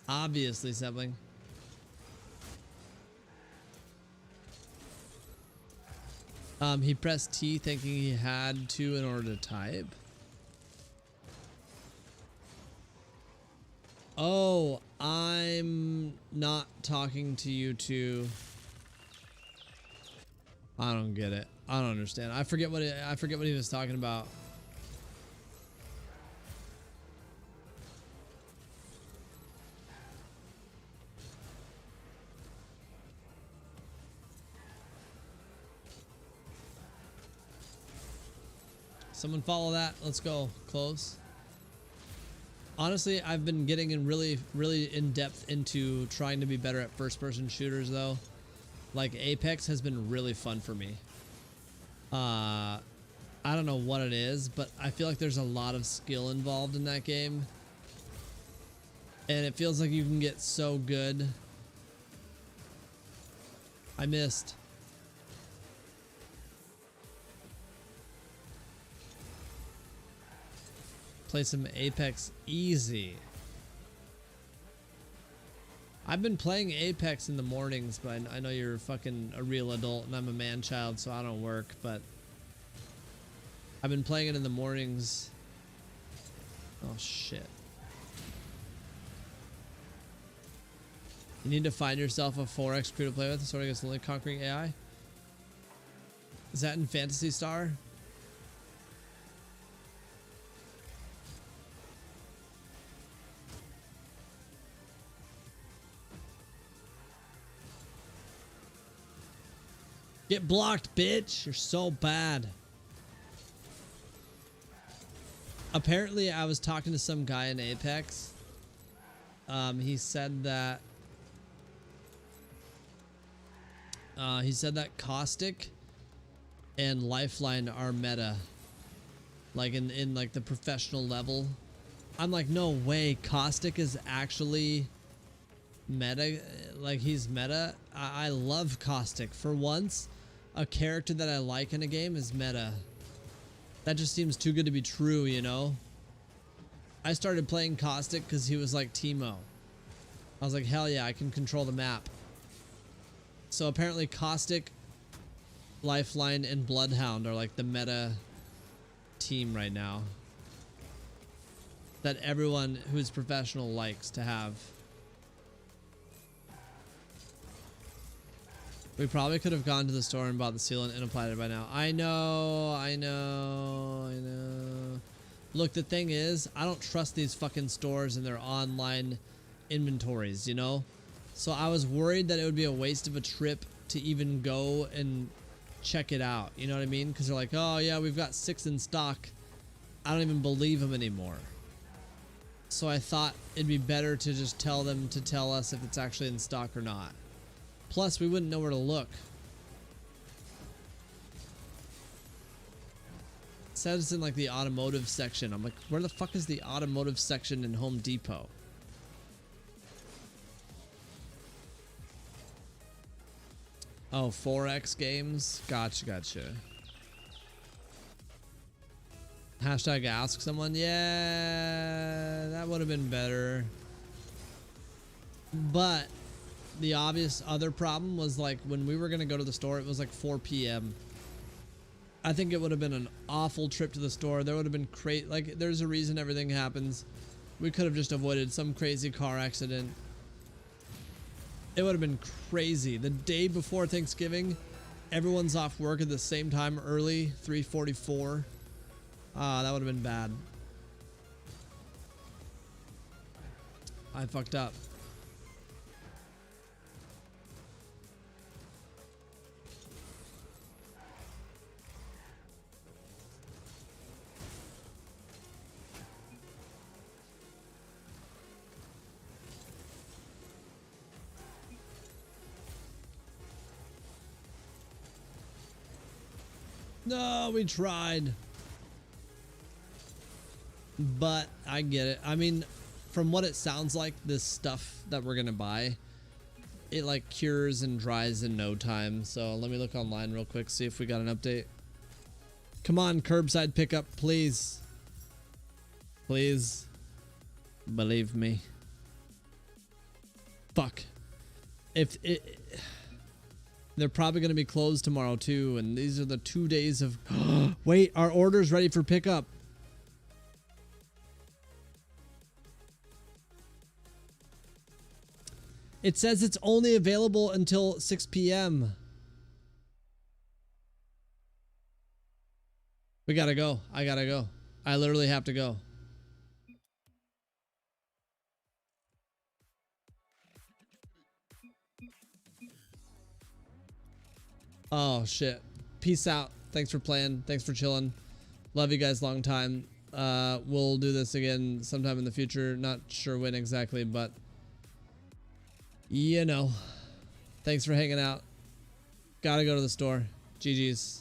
Obviously, sibling. He pressed T thinking he had to in order to type. Oh, I'm not talking to you two. I don't get it. I don't understand. I forget what he was talking about. Someone follow that. Let's go. Close. Honestly, I've been getting in really in depth into trying to be better at first-person shooters, though. Like Apex has been really fun for me. I don't know what it is, but I feel like there's a lot of skill involved in that game, and it feels like you can get so good. I missed. Play some Apex easy. I've been playing Apex in the mornings, but I know you're fucking a real adult and I'm a man child, so I don't work, but I've been playing it in the mornings. Oh shit. You need to find yourself a 4x crew to play with, sort of against only conquering AI. Is that in Phantasy Star? Get blocked, bitch. You're so bad. Apparently, I was talking to some guy in Apex. He said that Caustic and Lifeline are meta. Like in like the professional level. I'm like, no way. Caustic is actually meta. Like he's meta. I love Caustic. For once, a character that I like in a game is meta. That just seems too good to be true, you know? I started playing Caustic because he was like Teemo. I was like, hell yeah, I can control the map. So apparently Caustic, Lifeline, and Bloodhound are like the meta team right now. that everyone who's professional likes to have. We probably could have gone to the store and bought the sealant and applied it by now. I know. Look, the thing is, I don't trust these fucking stores and their online inventories, you know? So I was worried that it would be a waste of a trip to even go and check it out. You know what I mean? Because they're like, oh yeah, we've got 6 in stock. I don't even believe them anymore. So I thought it'd be better to just tell them to tell us if it's actually in stock or not. Plus, we wouldn't know where to look. It says it's in like the automotive section. I'm like, where the fuck is the automotive section in Home Depot? Oh, 4X games? Gotcha. Hashtag ask someone. Yeah, that would have been better. But the obvious other problem was like when we were going to go to the store, it was like 4 p.m. I think it would have been an awful trip to the store. There would have been like there's a reason everything happens. We could have just avoided some crazy car accident. It would have been crazy. The day before Thanksgiving, everyone's off work at the same time early, 3:44. That would have been bad. I fucked up. No, we tried. But I get it. I mean, from what it sounds like, this stuff that we're gonna buy, it like cures and dries in no time. So let me look online real quick, see if we got an update. Come on, curbside pickup, please. Please. Believe me. Fuck. They're probably going to be closed tomorrow too, and these are the 2 days of... Wait, our order's ready for pickup. It says it's only available until 6 p.m. We gotta go. I gotta go. I literally have to go. Oh shit. Peace out. Thanks for playing. Thanks for chilling. Love you guys long time. We'll do this again sometime in the future. Not sure when exactly, but you know. Thanks for hanging out. Gotta go to the store. GG's.